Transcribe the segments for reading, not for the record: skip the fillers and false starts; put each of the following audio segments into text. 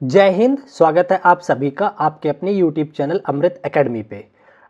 जय हिंद। स्वागत है आप सभी का आपके अपने YouTube चैनल अमृत एकेडमी पे।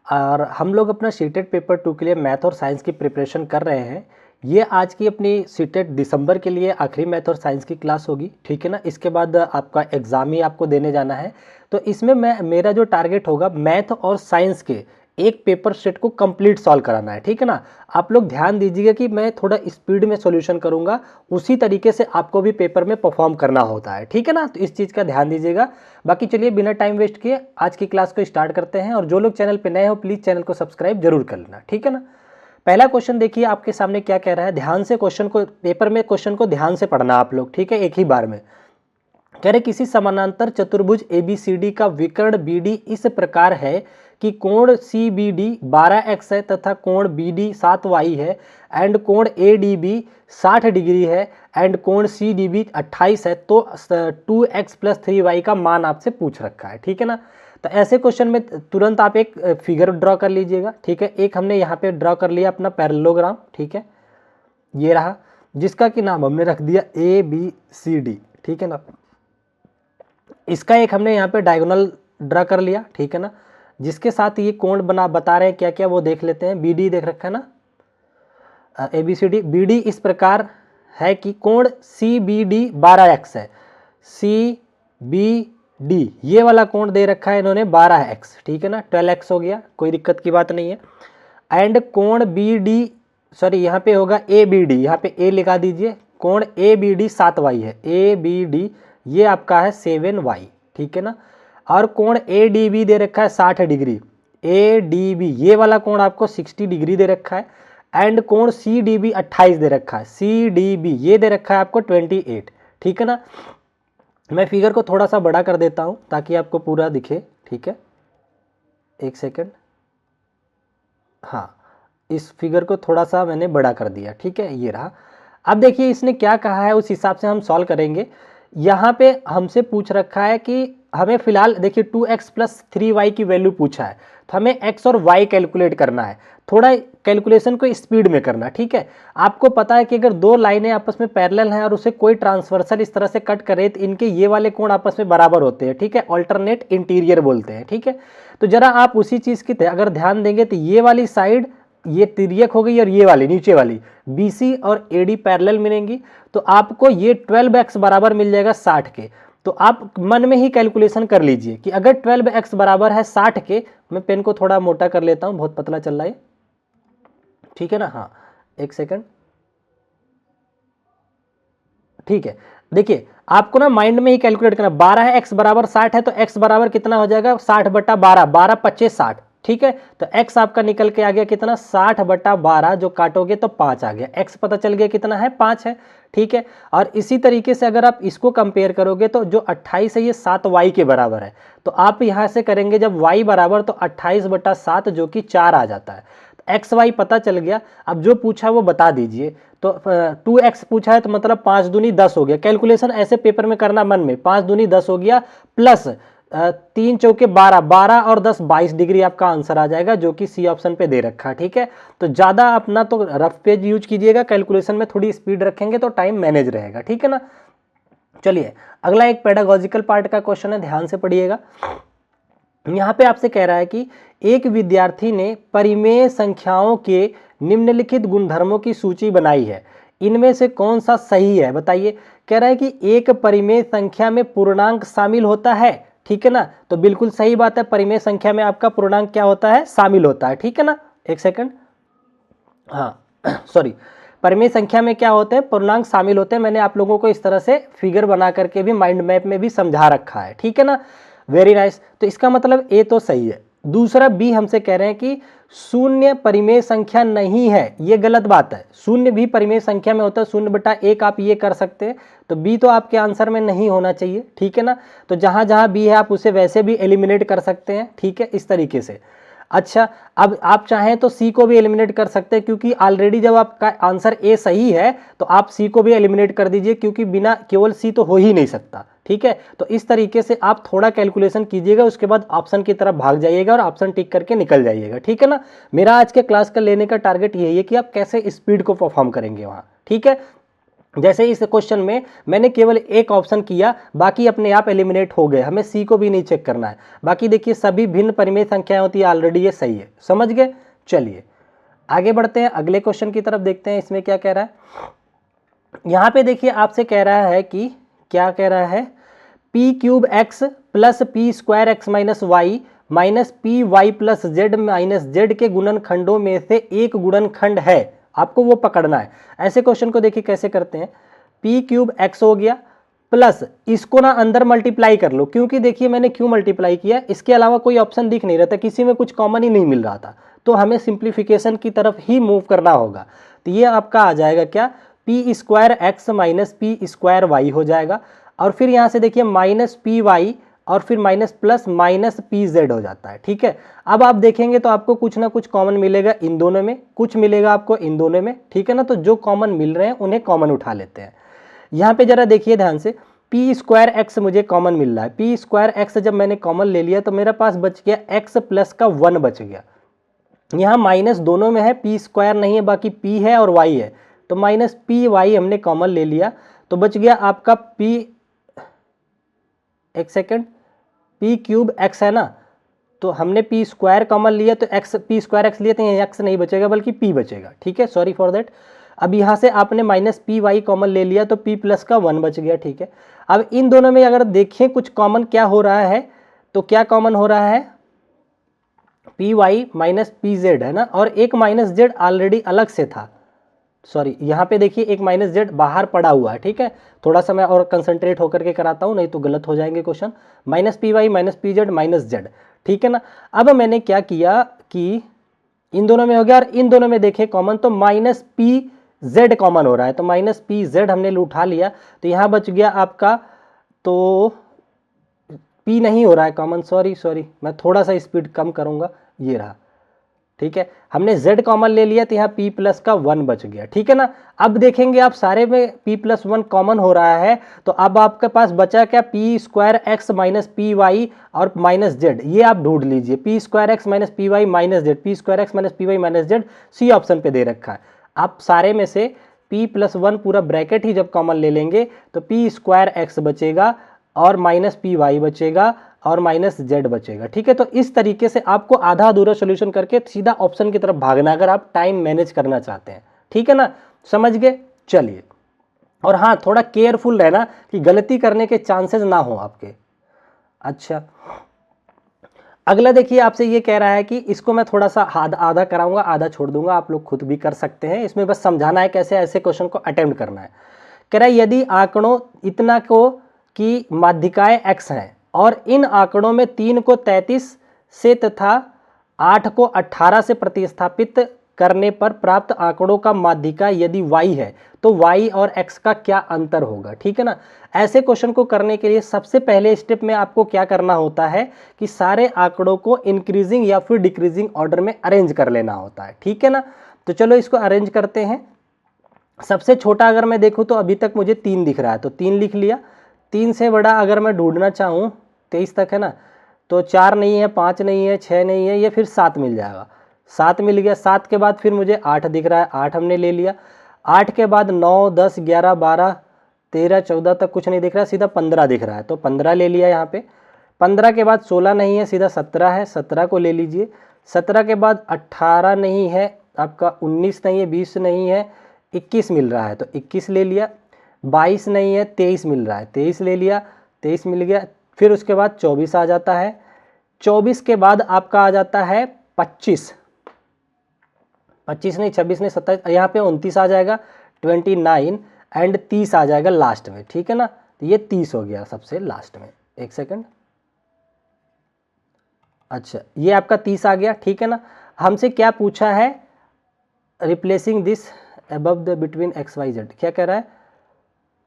और हम लोग अपना सीटेट पेपर 2 के लिए मैथ और साइंस की प्रिपरेशन कर रहे हैं। ये आज की अपनी सीटेट दिसंबर के लिए आखिरी मैथ और साइंस की क्लास होगी, ठीक है ना। इसके बाद आपका एग्ज़ाम ही आपको देने जाना है। तो इसमें मेरा जो टारगेट होगा मैथ और साइंस के एक पेपर सेट को कंप्लीट सॉल्व कराना है, ठीक है ना। आप लोग ध्यान दीजिएगा कि मैं थोड़ा स्पीड में सॉल्यूशन करूंगा, उसी तरीके से आपको भी पेपर में परफॉर्म करना होता है, ठीक है ना। तो इस चीज़ का ध्यान दीजिएगा। बाकी चलिए बिना टाइम वेस्ट किए आज की क्लास को स्टार्ट करते हैं। और जो लोग चैनल पे नए हो प्लीज़ चैनल को सब्सक्राइब जरूर कर लेना, ठीक है ना। पहला क्वेश्चन देखिए आपके सामने क्या कह रहा है। ध्यान से क्वेश्चन को, पेपर में क्वेश्चन को ध्यान से पढ़ना आप लोग, ठीक है, एक ही बार में। कह रहे किसी समानांतर चतुर्भुज ABCD का विकर्ण BD इस प्रकार है कि कोण CBD 12x है तथा कोण BD 7y है एंड कोण ADB 60 डिग्री है एंड कोण CDB 28 है, तो 2x + 3y का मान आपसे पूछ रखा है, ठीक है ना। तो ऐसे क्वेश्चन में तुरंत आप एक फिगर ड्रॉ कर लीजिएगा, ठीक है। एक हमने यहाँ पे ड्रॉ कर लिया अपना पैरेललोग्राम, ठीक है, ये रहा, जिसका कि नाम हमने रख दिया ABCD, ठीक है ना। इसका एक हमने यहाँ पे डायगोनल ड्रा कर लिया, ठीक है ना, जिसके साथ ये कोण बता रहे हैं क्या क्या वो देख लेते हैं। BD देख रखा है ना, ABCD। BD इस प्रकार है कि कोण CBD 12x है, CBD ये वाला कोण दे रखा है इन्होंने 12x, ठीक है ना, 12x हो गया, कोई दिक्कत की बात नहीं है। एंड कोण BD, सॉरी यहाँ पे होगा ABD, यहाँ पे A लिखा दीजिए, कोण ABD 7y है, ABD ये आपका है 7y, ठीक है ना। और कोण ADB दे रखा है 60 डिग्री, ADB ये वाला कोण आपको 60 डिग्री दे रखा है। एंड कोण CDB 28 दे रखा है, CDB ये दे रखा है आपको 28, ठीक है ना। मैं फिगर को थोड़ा सा बड़ा कर देता हूँ ताकि आपको पूरा दिखे, ठीक है, एक सेकेंड। हाँ, इस फिगर को थोड़ा सा मैंने बड़ा कर दिया, ठीक है, ये रहा। अब देखिए इसने क्या कहा है, उस हिसाब से हम सॉल्व करेंगे। यहाँ पे हमसे पूछ रखा है कि हमें फिलहाल देखिए 2x + 3y की वैल्यू पूछा है, तो हमें x और y कैलकुलेट करना है। थोड़ा कैलकुलेशन को स्पीड में करना, ठीक है। आपको पता है कि अगर दो लाइनें आपस में पैरेलल हैं और उसे कोई ट्रांसवर्सल इस तरह से कट करे तो इनके ये वाले कोण आपस में बराबर होते हैं, ठीक है, अल्टरनेट इंटीरियर बोलते हैं, ठीक है। तो जरा आप उसी चीज़ की अगर ध्यान देंगे तो ये वाली साइड ये तिर्यक हो गई और ये वाली नीचे वाली BC और AD पैरेलल मिलेंगी, तो आपको ये 12x बराबर मिल जाएगा 60 के। तो आप मन में ही कैलकुलेशन कर लीजिए कि अगर 12x बराबर है 60 के, मैं पेन को थोड़ा मोटा कर लेता हूं, बहुत पतला चल रहा है, ठीक है ना। हाँ, एक सेकंड, ठीक है। देखिए आपको ना माइंड में ही कैलकुलेट करना, 12x बराबर 60 है तो x बराबर कितना हो जाएगा 60/12, 12 25 60, ठीक है। तो x आपका निकल के आ गया कितना 60/12, जो काटोगे तो 5 आ गया। x पता चल गया कितना है 5 है, ठीक है। और इसी तरीके से अगर आप इसको कंपेयर करोगे तो जो 28 है ये 7y के बराबर है, तो आप यहाँ से करेंगे जब y बराबर तो 28/7 जो कि 4 आ जाता है। एक्स वाई पता चल गया। अब जो पूछा वो बता दीजिए। तो 2x पूछा है तो मतलब 5 दूनी 10 हो गया। कैलकुलेशन ऐसे पेपर में करना मन में, 5 दूनी 10 हो गया, प्लस 3 चौके 12, 12 और 10 22 डिग्री आपका आंसर आ जाएगा, जो कि सी ऑप्शन पे दे रखा है, ठीक है। तो ज़्यादा अपना तो रफ पेज यूज कीजिएगा, कैलकुलेशन में थोड़ी स्पीड रखेंगे तो टाइम मैनेज रहेगा, ठीक है ना। चलिए अगला एक पेडागॉजिकल पार्ट का क्वेश्चन है, ध्यान से पढ़िएगा। यहाँ पे आपसे कह रहा है कि एक विद्यार्थी ने परिमेय संख्याओं के निम्नलिखित गुणधर्मों की सूची बनाई है, इनमें से कौन सा सही है बताइए। कह रहा है कि एक परिमेय संख्या में पूर्णांक शामिल होता है, ठीक है ना। तो बिल्कुल सही बात है, परिमेय संख्या में आपका पूर्णांक क्या होता है, शामिल होता है, ठीक है ना। एक सेकंड, हाँ सॉरी, परिमेय संख्या में क्या होते हैं, पूर्णांक शामिल होते हैं। मैंने आप लोगों को इस तरह से फिगर बना करके भी माइंड मैप में भी समझा रखा है, ठीक है ना। Very nice. तो इसका मतलब ए तो सही है। दूसरा बी हमसे कह रहे हैं कि शून्य परिमेय संख्या नहीं है, ये गलत बात है। शून्य भी परिमेय संख्या में होता है, 0/1 आप ये कर सकते हैं। तो बी तो आपके आंसर में नहीं होना चाहिए, ठीक है ना। तो जहां जहां बी है आप उसे वैसे भी एलिमिनेट कर सकते हैं, ठीक है, इस तरीके से। अच्छा, अब आप चाहें तो सी को भी एलिमिनेट कर सकते हैं, क्योंकि ऑलरेडी जब आपका आंसर ए सही है तो आप सी को भी एलिमिनेट कर दीजिए, क्योंकि बिना केवल सी तो हो ही नहीं सकता, ठीक है। तो इस तरीके से आप थोड़ा कैलकुलेशन कीजिएगा, उसके बाद ऑप्शन की तरफ भाग जाइएगा और ऑप्शन टिक करके निकल जाइएगा, ठीक है ना। मेरा आज के क्लास का लेने का टारगेट यही है कि आप कैसे स्पीड को परफॉर्म करेंगे वहाँ, ठीक है। जैसे इस क्वेश्चन में मैंने केवल एक ऑप्शन किया, बाकी अपने आप एलिमिनेट हो गए, हमें सी को भी नहीं चेक करना है। बाकी देखिए सभी भिन्न परिमेय संख्याएं होती है, ऑलरेडी ये सही है, समझ गए। चलिए आगे बढ़ते हैं, अगले क्वेश्चन की तरफ देखते हैं इसमें क्या कह रहा है। यहाँ पे देखिए आपसे कह रहा है कि क्या कह रहा है, P cube X plus P square X minus Y minus P Y plus Z minus Z के गुणनखंडों में से एक गुणनखंड है, आपको वो पकड़ना है। ऐसे क्वेश्चन को देखिए कैसे करते हैं, पी क्यूब एक्स हो गया प्लस इसको ना अंदर मल्टीप्लाई कर लो, क्योंकि देखिए मैंने क्यों मल्टीप्लाई किया, इसके अलावा कोई ऑप्शन दिख नहीं रहा था, किसी में कुछ कॉमन ही नहीं मिल रहा था, तो हमें सिंप्लीफिकेशन की तरफ ही मूव करना होगा। तो ये आपका आ जाएगा क्या, P square X minus P square Y हो जाएगा, और फिर यहाँ से देखिए माइनस पी वाई और फिर minus plus minus P Z हो जाता है। ठीक है, अब आप देखेंगे तो आपको कुछ ना कुछ कॉमन मिलेगा इन दोनों में, कुछ मिलेगा आपको इन दोनों में, ठीक है ना। तो जो कॉमन मिल रहे हैं उन्हें कॉमन उठा लेते हैं। यहाँ पे जरा देखिए ध्यान से, पी स्क्वायर एक्स मुझे कॉमन मिल रहा है, पी स्क्वायर एक्स जब मैंने कॉमन ले लिया तो मेरे पास बच गया एक्स प्लस का 1 बच गया। यहाँ माइनस दोनों में है, पी स्क्वायर नहीं है, बाकी पी है और वाई है, तो माइनस पी वाई हमने कॉमन ले लिया, तो बच गया आपका पी, एक सेकेंड, पी क्यूब एक्स है ना, तो हमने पी स्क्वायर कॉमन लिया तो एक्स, पी स्क्वायर एक्स लिए तो यहाँ एक्स नहीं बचेगा बल्कि पी बचेगा। ठीक है, सॉरी फॉर दैट। अब यहाँ से आपने माइनस पी वाई कॉमन ले लिया तो पी प्लस का 1 बच गया। ठीक है, अब इन दोनों में अगर देखें कुछ कॉमन क्या हो रहा है, तो क्या कॉमन हो रहा है, P Y minus P Z है ना, और एक माइनस जेड ऑलरेडी अलग से था, सॉरी यहाँ पे देखिए एक माइनस जेड बाहर पड़ा हुआ है। ठीक है, थोड़ा सा मैं और कंसंट्रेट होकर के कराता हूँ, नहीं तो गलत हो जाएंगे question. Minus P Y minus P Z minus Z, ठीक है ना। अब मैंने क्या किया कि इन दोनों में हो गया और इन दोनों में देखें कॉमन, तो माइनस पी जेड कॉमन हो रहा है, तो माइनस पी जेड हमने उठा लिया, तो यहाँ बच गया आपका, तो पी नहीं हो रहा है कॉमन, सॉरी मैं थोड़ा सा स्पीड कम करूँगा, ये रहा। ठीक है, हमने z कॉमन ले लिया तो यहाँ p प्लस का 1 बच गया। ठीक है ना, अब देखेंगे आप सारे में p प्लस 1 कॉमन हो रहा है, तो अब आपके पास बचा क्या, P square X minus P Y और माइनस जेड, ये आप ढूंढ लीजिए, P square X minus P Y minus Z, P square X minus P Y minus Z C option पे दे रखा है। आप सारे में से p प्लस 1 पूरा ब्रैकेट ही जब कॉमन ले लेंगे तो पी स्क्वायर एक्स बचेगा और माइनस पी वाई बचेगा और माइनस जेड बचेगा। ठीक है, तो इस तरीके से आपको आधा अधूरा सॉल्यूशन करके सीधा ऑप्शन की तरफ भागना, अगर आप टाइम मैनेज करना चाहते हैं। ठीक है ना, समझ गए। चलिए, और हाँ थोड़ा केयरफुल रहना कि गलती करने के चांसेस ना हो आपके। अच्छा, अगला देखिए आपसे ये कह रहा है कि इसको मैं थोड़ा सा आधा कराऊंगा, आधा छोड़ दूंगा, आप लोग खुद भी कर सकते हैं, इसमें बस समझाना है कैसे ऐसे क्वेश्चन को अटेम्प्ट करना है। कह रहा है यदि आंकड़ों इतना को की माध्यिकाएं x हैं और इन आंकड़ों में 3 को 33 से तथा 8 को 18 से प्रतिस्थापित करने पर प्राप्त आंकड़ों का माध्यिका यदि y है तो y और x का क्या अंतर होगा। ठीक है ना, ऐसे क्वेश्चन को करने के लिए सबसे पहले स्टेप में आपको क्या करना होता है कि सारे आंकड़ों को इंक्रीजिंग या फिर डिक्रीजिंग ऑर्डर में अरेंज कर लेना होता है। ठीक है ना, तो चलो इसको अरेंज करते हैं। सबसे छोटा अगर मैं देखूँ तो अभी तक मुझे 3 दिख रहा है, तो 3 लिख लिया। 3 से बड़ा अगर मैं ढूंढना चाहूँ 23 तक है ना, तो 4 नहीं है, 5 नहीं है, 6 नहीं है, ये फिर 7 मिल जाएगा। 7 मिल गया। 7 के बाद फिर मुझे 8 दिख रहा है, 8 हमने ले लिया। 8 के बाद 9 10 11 12 13 14 तक कुछ नहीं दिख रहा है, सीधा 15 दिख रहा है, तो 15 ले लिया यहाँ पे। 15 के बाद 16 नहीं है, सीधा 17 है, 17 को ले लीजिए। 17 के बाद 18 नहीं है आपका, 19 नहीं है, 20 नहीं है, 21 मिल रहा है, तो 21 ले लिया। 22 नहीं है, 23 मिल रहा है, 23 ले लिया, 23 मिल गया। फिर उसके बाद 24 आ जाता है। 24 के बाद आपका आ जाता है 25 नहीं, 26 नहीं, 27, यहाँ पे 29 आ जाएगा, 29 एंड 30 आ जाएगा लास्ट में। ठीक है ना, तो ये 30 हो गया सबसे लास्ट में। एक सेकंड, अच्छा ये आपका 30 आ गया। ठीक है ना, हमसे क्या पूछा है, replacing this above the between X Y Z, क्या कह रहा है,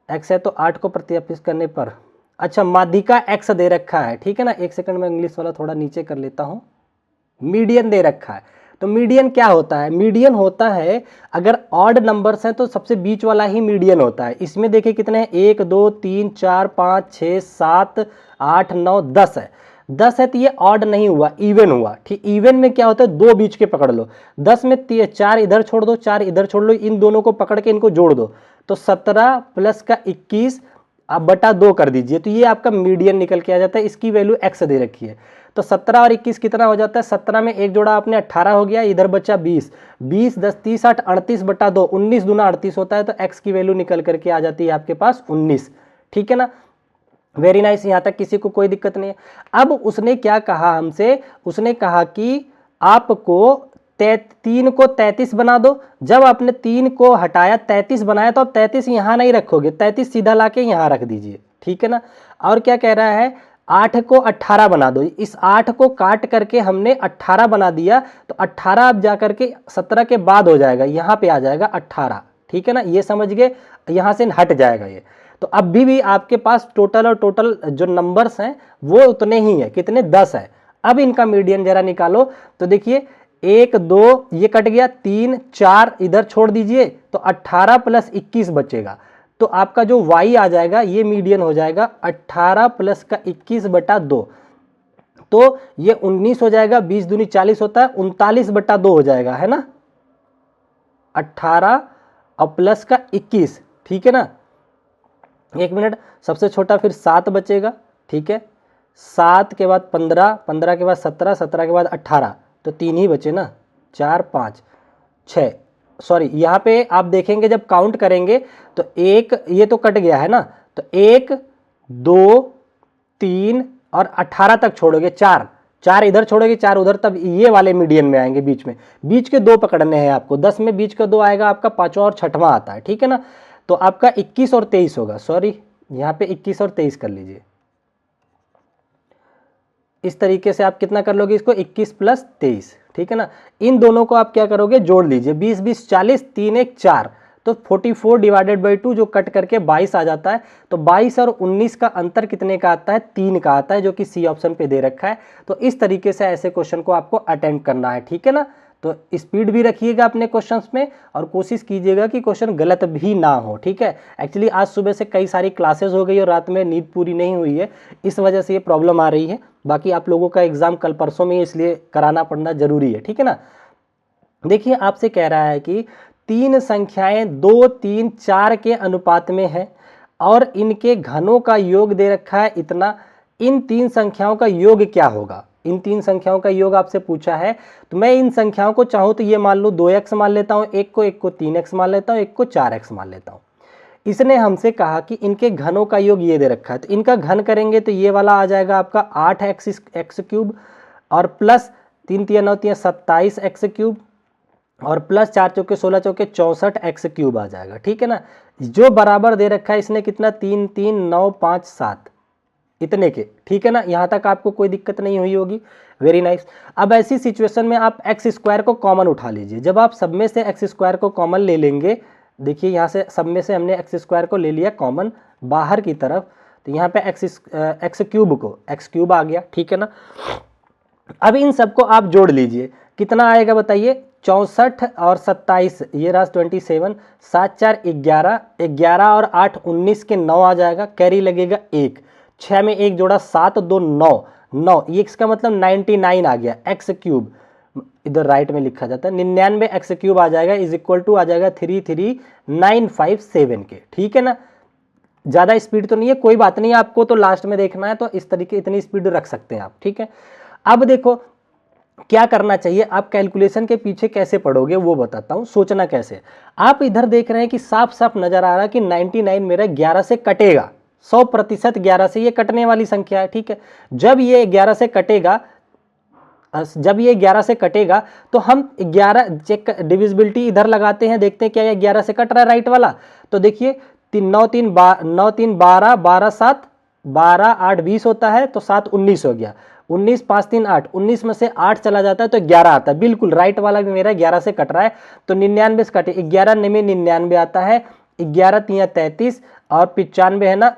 एक्स है तो 8 को प्रतिस्थापित करने पर, अच्छा माध्यिका एक्स दे रखा है। ठीक है ना, एक सेकंड में इंग्लिश वाला थोड़ा नीचे कर लेता हूँ। मीडियन दे रखा है, तो मीडियन क्या होता है, मीडियन होता है अगर ऑड नंबर्स हैं तो सबसे बीच वाला ही मीडियन होता है। इसमें देखिए कितने हैं, 1 2 3 4 5 6 7 8 9 10 है। 10 है तो ये ऑड नहीं हुआ, इवन हुआ। ठीक, इवन में क्या होता है, 2 बीच के पकड़ लो। 10 में 4 इधर छोड़ दो, 4 इधर छोड़ लो, इन दोनों को पकड़ के इनको जोड़ दो, तो 17 प्लस का 21 आप बटा 2 कर दीजिए, तो ये आपका मीडियन निकल के आ जाता है। इसकी वैल्यू x दे रखी है, तो 17 और 21 कितना हो जाता है, 17 में एक जोड़ा आपने 18 हो गया, इधर बचा 20, 20 10 30 60 38 बटा 2, 19 दूना 38 होता है, तो x की वैल्यू निकल करके आ जाती है आपके पास 19। ठीक है ना, वेरी नाइस, यहाँ तक किसी को कोई दिक्कत नहीं है। अब उसने क्या कहा हमसे, उसने कहा कि आपको 3 को 33 बना दो। जब आपने 3 को हटाया 33 बनाया, तो आप 33 यहाँ नहीं रखोगे, 33 सीधा लाके यहाँ रख दीजिए। ठीक है ना, और क्या कह रहा है, 8 को 18 बना दो। इस 8 को काट करके हमने 18 बना दिया, तो 18 अब जा करके 17 के बाद हो जाएगा, यहाँ पे आ जाएगा 18। ठीक है ना, ये समझ गए, यहाँ से हट जाएगा ये। तो अभी भी आपके पास टोटल और टोटल जो नंबर्स हैं वो उतने ही है, कितने, 10 है। अब इनका मीडियन जरा निकालो, तो देखिए 1 2 ये कट गया, 3 4 इधर छोड़ दीजिए, तो 18 प्लस 21 बचेगा। तो आपका जो y आ जाएगा ये मीडियन हो जाएगा 18 प्लस का 21 बटा 2, तो ये 19 हो जाएगा, 20 दूनी 40 होता है, 39 बटा 2 हो जाएगा, है ना, 18 और प्लस का 21। ठीक है ना, एक मिनट, सबसे छोटा फिर 7 बचेगा। ठीक है, 7 के बाद 15, 15 के बाद 17, 17 के बाद 18, तो 3 ही बचे ना, 4 5 6, सॉरी यहाँ पे आप देखेंगे जब काउंट करेंगे तो एक ये तो कट गया है ना, तो 1 2 3 और 18 तक छोड़ोगे, 4 4 इधर छोड़ोगे, 4 उधर, तब ये वाले मीडियन में आएंगे, बीच में, बीच के 2 पकड़ने हैं आपको। 10 में बीच का 2 आएगा आपका, 5वां और 6वां आता है। ठीक है ना, तो आपका 21 और 23 होगा, सॉरी यहाँ पे 21 और 23 कर लीजिए। इस तरीके से आप कितना कर लोगे इसको, 21 प्लस 23। ठीक है ना, इन दोनों को आप क्या करोगे, जोड़ लीजिए, 20 20 40, 3 1 4, तो 44 डिवाइडेड बाई 2 जो कट करके 22 आ जाता है। तो 22 और 19 का अंतर कितने का आता है, 3 का आता है, जो कि सी ऑप्शन पे दे रखा है। तो इस तरीके से ऐसे क्वेश्चन को आपको अटेम्प्ट करना है। ठीक है ना, तो स्पीड भी रखिएगा अपने क्वेश्चंस में, और कोशिश कीजिएगा कि क्वेश्चन गलत भी ना हो। ठीक है, एक्चुअली आज सुबह से कई सारी क्लासेस हो गई और रात में नींद पूरी नहीं हुई है, इस वजह से ये प्रॉब्लम आ रही है। बाकी आप लोगों का एग्जाम कल परसों में, इसलिए कराना पड़ना जरूरी है। ठीक है ना, देखिए आपसे कह रहा है कि 3 संख्याएं 2 3 4 के अनुपात में है और इनके घनों का योग दे रखा है इतना, इन 3 संख्याओं का योग क्या होगा। इन 3 संख्याओं का योग आपसे पूछा है, तो मैं इन संख्याओं को चाहूँ तो ये मान लो 2x मान लेता हूँ, एक को 3x मान लेता हूँ, एक को 4x मान लेता हूँ। इसने हमसे कहा कि इनके घनों का योग ये दे रखा है, तो इनका घन करेंगे तो ये वाला आ जाएगा आपका 8x क्यूब, और प्लस 3 3 9 3 27x क्यूब, और प्लस 4 चौके 16 चौके 64x क्यूब आ जाएगा। ठीक है ना, जो बराबर दे रखा है इसने कितना, 3 3 9 5 7 इतने के। ठीक है ना, यहाँ तक आपको कोई दिक्कत नहीं हुई होगी, वेरी नाइस। अब ऐसी सिचुएशन में आप एक्स स्क्वायर को कॉमन उठा लीजिए। जब आप सब में से एक्स स्क्वायर को कॉमन ले लेंगे, देखिए यहाँ से सब में से हमने एक्स स्क्वायर को ले लिया कॉमन बाहर की तरफ, तो यहाँ पे एक्स क्यूब आ गया। ठीक है ना, अब इन सबको आप जोड़ लीजिए, कितना आएगा बताइए, 64 और 27, ये रहा 27, 7 4 11, 11 और 8 19 के 9 आ जाएगा, कैरी लगेगा 1, 6 में 1 जोड़ा 7 2 9 9, ये इसका मतलब 99 आ गया। एक्स क्यूब इधर राइट में लिखा जाता है, 99 एक्स क्यूब आ जाएगा, इज इक्वल टू आ जाएगा 33957 के। ठीक है ना, ज़्यादा स्पीड तो नहीं है, कोई बात नहीं, आपको तो लास्ट में देखना है, तो इस तरीके इतनी स्पीड रख सकते हैं आप। ठीक है, अब देखो क्या करना चाहिए, आप कैलकुलेशन के पीछे कैसे पढ़ोगे वो बताता हूं, सोचना कैसे। आप इधर देख रहे हैं कि साफ साफ नजर आ रहा है कि 99 मेरा 11 से कटेगा, 100% 11 से ये कटने वाली संख्या है। ठीक है, जब ये 11 से कटेगा तो हम 11 चेक डिविजिबिलिटी इधर लगाते हैं, देखते हैं क्या ये 11 से कट रहा है राइट वाला। तो देखिए 9 3 12 12 7 12 8 20 होता है, तो 7 19 हो गया, 19 5 3 8, 19 में से 8 चला जाता है तो 11 आता है, बिल्कुल राइट वाला भी मेरा 11 से कट रहा है। तो 99 से कटे, 11 में 99 आता है, 11 3 33 और 95 है ना,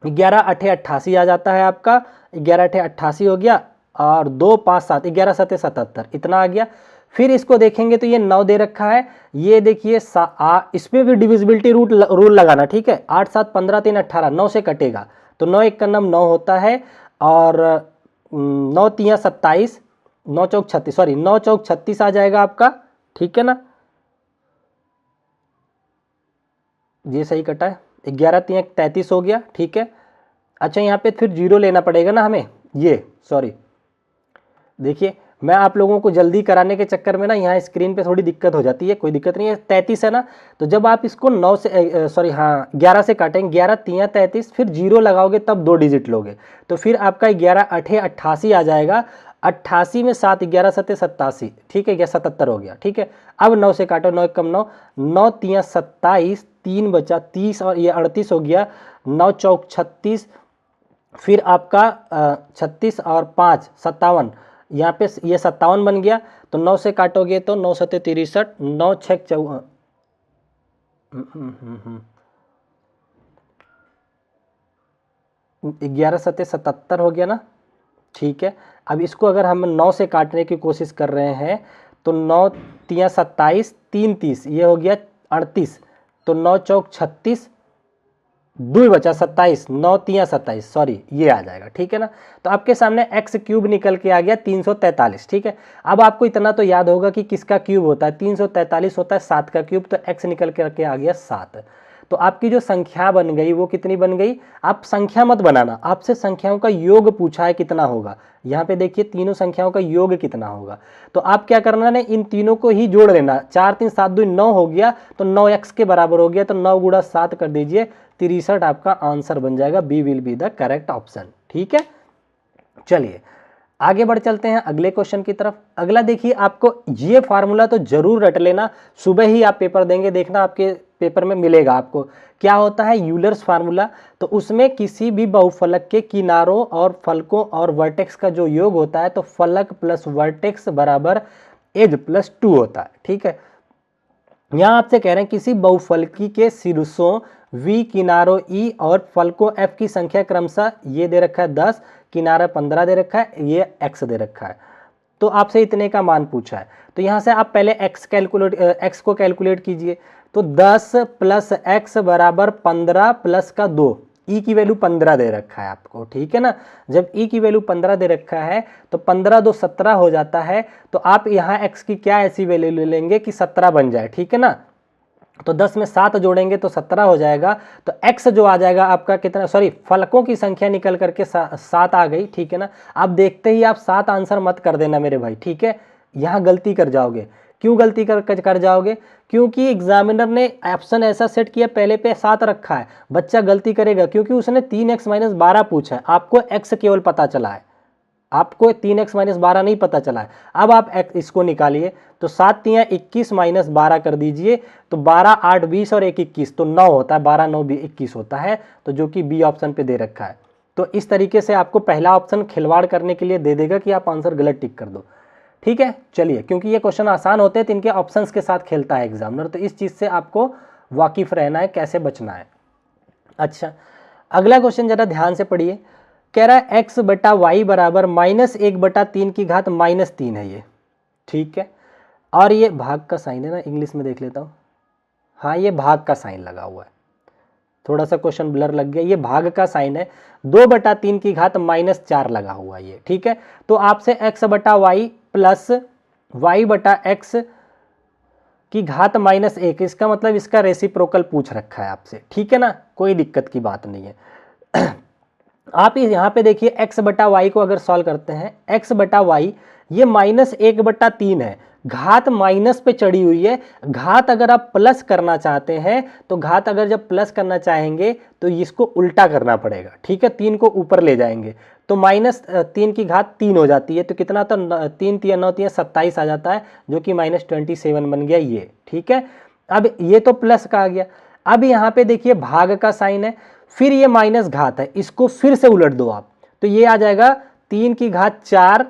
11 8 88 आ जाता है आपका, 11 8 88 हो गया, और 2 5 7 11 7 77 इतना आ गया। फिर इसको देखेंगे तो ये 9 दे रखा है, ये देखिए इसमें भी डिविजिबिलिटी रूल लगाना। ठीक है, 8 7 15 3 18, 9 से कटेगा तो 9 1 का नाम 9 होता है, और 9 3 27, 9 चौक 36, सॉरी 9 चौक 36 आ जाएगा आपका। ठीक है ना, ये सही कटा है, 11 3 33 हो गया, ठीक है। अच्छा यहाँ पे फिर 0 लेना पड़ेगा ना हमें, ये सॉरी देखिए मैं आप लोगों को जल्दी कराने के चक्कर में ना यहाँ स्क्रीन पे थोड़ी दिक्कत हो जाती है, कोई दिक्कत नहीं है। 33 है ना, तो जब आप इसको 9 से सॉरी हाँ 11 से काटेंगे, 11 3 33, फिर 0 लगाओगे तब 2 डिजिट लोगे, तो फिर आपका 11 8 88 आ जाएगा। 88 में 7 11 7 87, ठीक है, या 77 हो गया, ठीक है। अब 9 से काटो, 9 कम 9, 9 3 27, 3 बचा 30 और ये 38 हो गया, 9 चौक 36, फिर आपका 36 और 5 57, यहाँ पे ये 57 बन गया। तो 9 से काटोगे तो 9 7 63, 9 6 11 7 77 हो गया ना, ठीक है। अब इसको अगर हम 9 से काटने की कोशिश कर रहे हैं तो 9 3 27, 3 30, ये हो गया 38, तो 9 चौक 36, 2 बचा 27, 9 3 27, सॉरी ये आ जाएगा, ठीक है ना। तो आपके सामने एक्स क्यूब निकल के आ गया 343, ठीक है। अब आपको इतना तो याद होगा कि किसका क्यूब होता है, 343 होता है 7 का क्यूब, तो एक्स निकल के आ गया 7। तो आपकी जो संख्या बन गई वो कितनी बन गई, आप संख्या मत बनाना, आपसे संख्याओं का योग पूछा है कितना होगा। यहाँ पे देखिए तीनों संख्याओं का योग कितना होगा, तो आप क्या करना है, इन तीनों को ही जोड़ लेना। 4 3 7 2 9 हो गया, तो 9x के बराबर हो गया, तो 9 गुणा 7 कर दीजिए, 63 आपका आंसर बन जाएगा। B will be the correct option, ठीक है। चलिए आगे बढ़ चलते हैं अगले क्वेश्चन की तरफ। अगला देखिए, आपको ये फार्मूला तो जरूर रट लेना, सुबह ही आप पेपर देंगे, देखना आपके पेपर में मिलेगा आपको। क्या होता है यूलर्स फार्मूला, तो उसमें किसी भी बहुफलक के किनारों और फलकों और वर्टेक्स का जो योग होता है, तो फलक प्लस वर्टेक्स बराबर एज प्लस 2 होता है, ठीक है। यहाँ आपसे कह रहे हैं किसी बहुफलकी के शीर्षों v, किनारों e और फलकों f की संख्या क्रमशः, ये दे रखा है 10, किनारा 15 दे रखा है, ये x दे रखा है, तो आपसे इतने का मान पूछा है। तो यहाँ से आप पहले x को कैलकुलेट कीजिए, तो 10 प्लस x बराबर 15 प्लस का 2, e की वैल्यू 15 दे रखा है आपको, ठीक है ना। जब e की वैल्यू 15 दे रखा है तो 15 2 17 हो जाता है, तो आप यहाँ x की क्या ऐसी वैल्यू ले लेंगे कि 17 बन जाए, ठीक है ना। तो 10 में 7 जोड़ेंगे तो 17 हो जाएगा, तो x जो आ जाएगा आपका कितना, सॉरी फलकों की संख्या निकल करके 7 आ गई, ठीक है ना। आप देखते ही आप 7 आंसर मत कर देना मेरे भाई, ठीक है, यहाँ गलती कर जाओगे। क्यों गलती कर जाओगे, क्योंकि एग्जामिनर ने ऑप्शन ऐसा सेट किया, पहले पे 7 रखा है, बच्चा गलती करेगा क्योंकि उसने 3x - 12 पूछा है, आपको x केवल पता चला है, आपको 3x - 12 नहीं पता चला है। अब आप इसको निकालिए, तो 7 3 21 - 12 कर दीजिए, तो 12 8 20 और 1 21, तो 9 होता है, 12 9 21 होता है, तो जो कि बी ऑप्शन पे दे रखा है। तो इस तरीके से आपको पहला ऑप्शन खिलवाड़ करने के लिए दे देगा कि आप आंसर गलत टिक कर दो, ठीक है। चलिए, क्योंकि ये क्वेश्चन आसान होते हैं तो इनके ऑप्शंस के साथ खेलता है एग्जामिनर, तो इस चीज़ से आपको वाकिफ रहना है, कैसे बचना है। अच्छा, अगला क्वेश्चन जरा ध्यान से पढ़िए। कह रहा है x बटा वाई बराबर -1/3 की घात -3 है ये, ठीक है। और ये भाग का साइन है ना, इंग्लिश में देख लेता हूँ, हाँ ये भाग का साइन लगा हुआ है, थोड़ा सा क्वेश्चन ब्लर लग गया, ये भाग का साइन है। 2/3 की घात -4 लगा हुआ है ये, ठीक है। तो आपसे x बटा वाई प्लस वाई बटा एक्स की घात -1, इसका मतलब इसका रेसिप्रोकल पूछ रखा है आपसे, ठीक है ना, कोई दिक्कत की बात नहीं है। आप यहाँ पे देखिए x बटा वाई को अगर सॉल्व करते हैं, x बटा वाई ये -1/3 है, घात माइनस पे चढ़ी हुई है, घात अगर आप प्लस करना चाहते हैं तो घात अगर जब प्लस करना चाहेंगे तो इसको उल्टा करना पड़ेगा, ठीक है, 3 को ऊपर ले जाएंगे, तो -3 की घात 3 हो जाती है, तो कितना, तो 3 3 9 3 27 आ जाता है, जो कि -27 बन गया ये, ठीक है। अब ये तो प्लस का आ गया, अब यहाँ पे देखिए भाग का साइन है, फिर ये माइनस घात है, इसको फिर से उलट दो आप, तो ये आ जाएगा 3 की घात 4।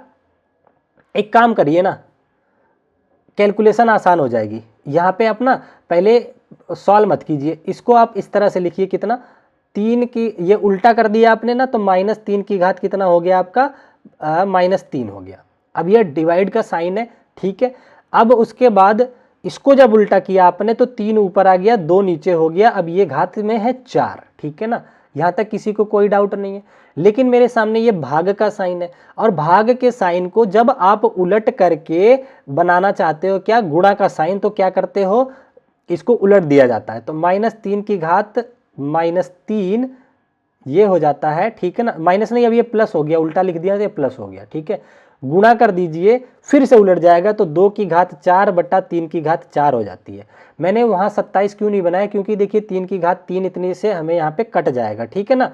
एक काम करिए ना, कैलकुलेशन आसान हो जाएगी, यहाँ पे आप ना पहले सॉल्व मत कीजिए, इसको आप इस तरह से लिखिए, कितना 3 की, ये उल्टा कर दिया आपने ना, तो -3 की घात कितना हो गया आपका, -3 हो गया। अब ये डिवाइड का साइन है, ठीक है। अब उसके बाद इसको जब उल्टा किया आपने तो 3 ऊपर आ गया, 2 नीचे हो गया, अब ये घात में है 4, ठीक है ना, यहाँ तक किसी को कोई डाउट नहीं है। लेकिन मेरे सामने ये भाग का साइन है, और भाग के साइन को जब आप उलट करके बनाना चाहते हो क्या, गुणा का साइन, तो क्या करते हो, इसको उलट दिया जाता है, तो -3 की घात -3 ये हो जाता है, ठीक है ना, माइनस नहीं अब ये प्लस हो गया, उल्टा लिख दिया तो ये प्लस हो गया, ठीक है, गुणा कर दीजिए फिर से उलट जाएगा तो 2 की घात 4 बटा 3 की घात 4 हो जाती है। मैंने वहाँ 27 क्यों नहीं बनाया, क्योंकि देखिए 3 की घात 3 इतने से हमें यहाँ पे कट जाएगा, ठीक है ना,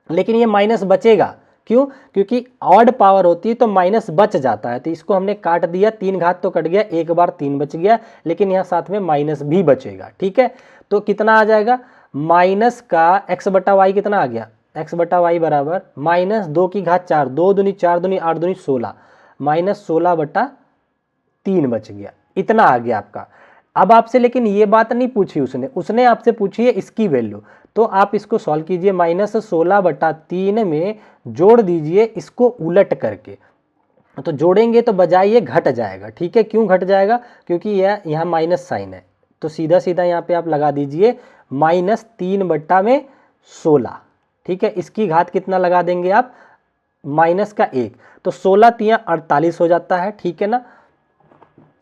लेकिन ये माइनस बचेगा, क्यों, क्योंकि ऑड पावर होती है तो माइनस बच जाता है, तो इसको हमने काट दिया, 3 घात तो कट गया, एक बार 3 बच गया, लेकिन यहाँ साथ में माइनस भी बचेगा, ठीक है। तो कितना आ जाएगा, माइनस का x बटा वाई कितना आ गया, x बटा वाई बराबर -2 की घात 4, 2 दूनी 4 दूनी 8 दूनी 16, -16 बटा 3 बच गया, इतना आ गया आपका। अब आपसे लेकिन ये बात नहीं पूछी उसने आपसे पूछी है इसकी वैल्यू, तो आप इसको सॉल्व कीजिए, -16 बटा 3 में जोड़ दीजिए इसको उलट करके, तो जोड़ेंगे तो बजाय ये घट जाएगा, ठीक है, क्यों घट जाएगा, क्योंकि यह यहाँ माइनस साइन है, तो सीधा सीधा यहाँ पे आप लगा दीजिए -3 बट्टा में 16, ठीक है, इसकी घात कितना लगा देंगे आप, -1, तो 16 तियाँ 48 हो जाता है, ठीक है ना।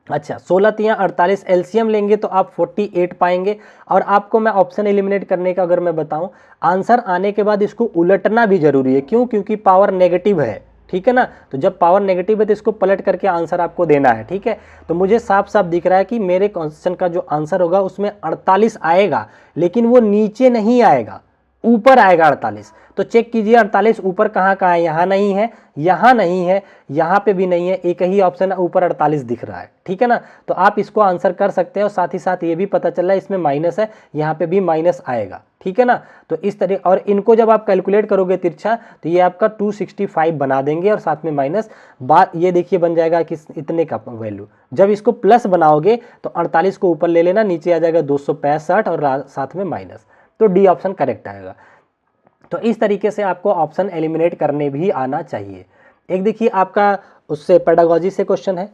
अच्छा 16 तियाँ 48 एलसीएम लेंगे तो आप 48 पाएंगे। और आपको मैं ऑप्शन एलिमिनेट करने का अगर मैं बताऊं, आंसर आने के बाद इसको उलटना भी जरूरी है, क्यों, क्योंकि पावर नेगेटिव है, ठीक है ना, तो जब पावर नेगेटिव है तो इसको पलट करके आंसर आपको देना है, ठीक है। तो मुझे साफ साफ दिख रहा है कि मेरे क्वेश्चन का जो आंसर होगा उसमें 48 आएगा, लेकिन वो नीचे नहीं आएगा, ऊपर आएगा 48। तो चेक कीजिए 48 ऊपर कहाँ कहाँ है, यहाँ नहीं है, यहाँ नहीं है, यहाँ पे भी नहीं है, एक ही ऑप्शन है ऊपर 48 दिख रहा है, ठीक है ना। तो आप इसको आंसर कर सकते हैं और साथ ही साथ ये भी पता चल रहा है इसमें माइनस है, यहाँ पे भी माइनस आएगा, ठीक है ना। तो इस तरह, और इनको जब आप कैलकुलेट करोगे तिरछा तो ये आपका 265 बना देंगे और साथ में माइनस, बात ये देखिए बन जाएगा कि इतने का वैल्यू। जब इसको प्लस बनाओगे तो 48 को ऊपर ले लेना, नीचे आ जाएगा 265 और साथ में माइनस, तो डी ऑप्शन करेक्ट आएगा। तो इस तरीके से आपको ऑप्शन एलिमिनेट करने भी आना चाहिए। एक देखिए आपका उससे पेडागोजी से क्वेश्चन है,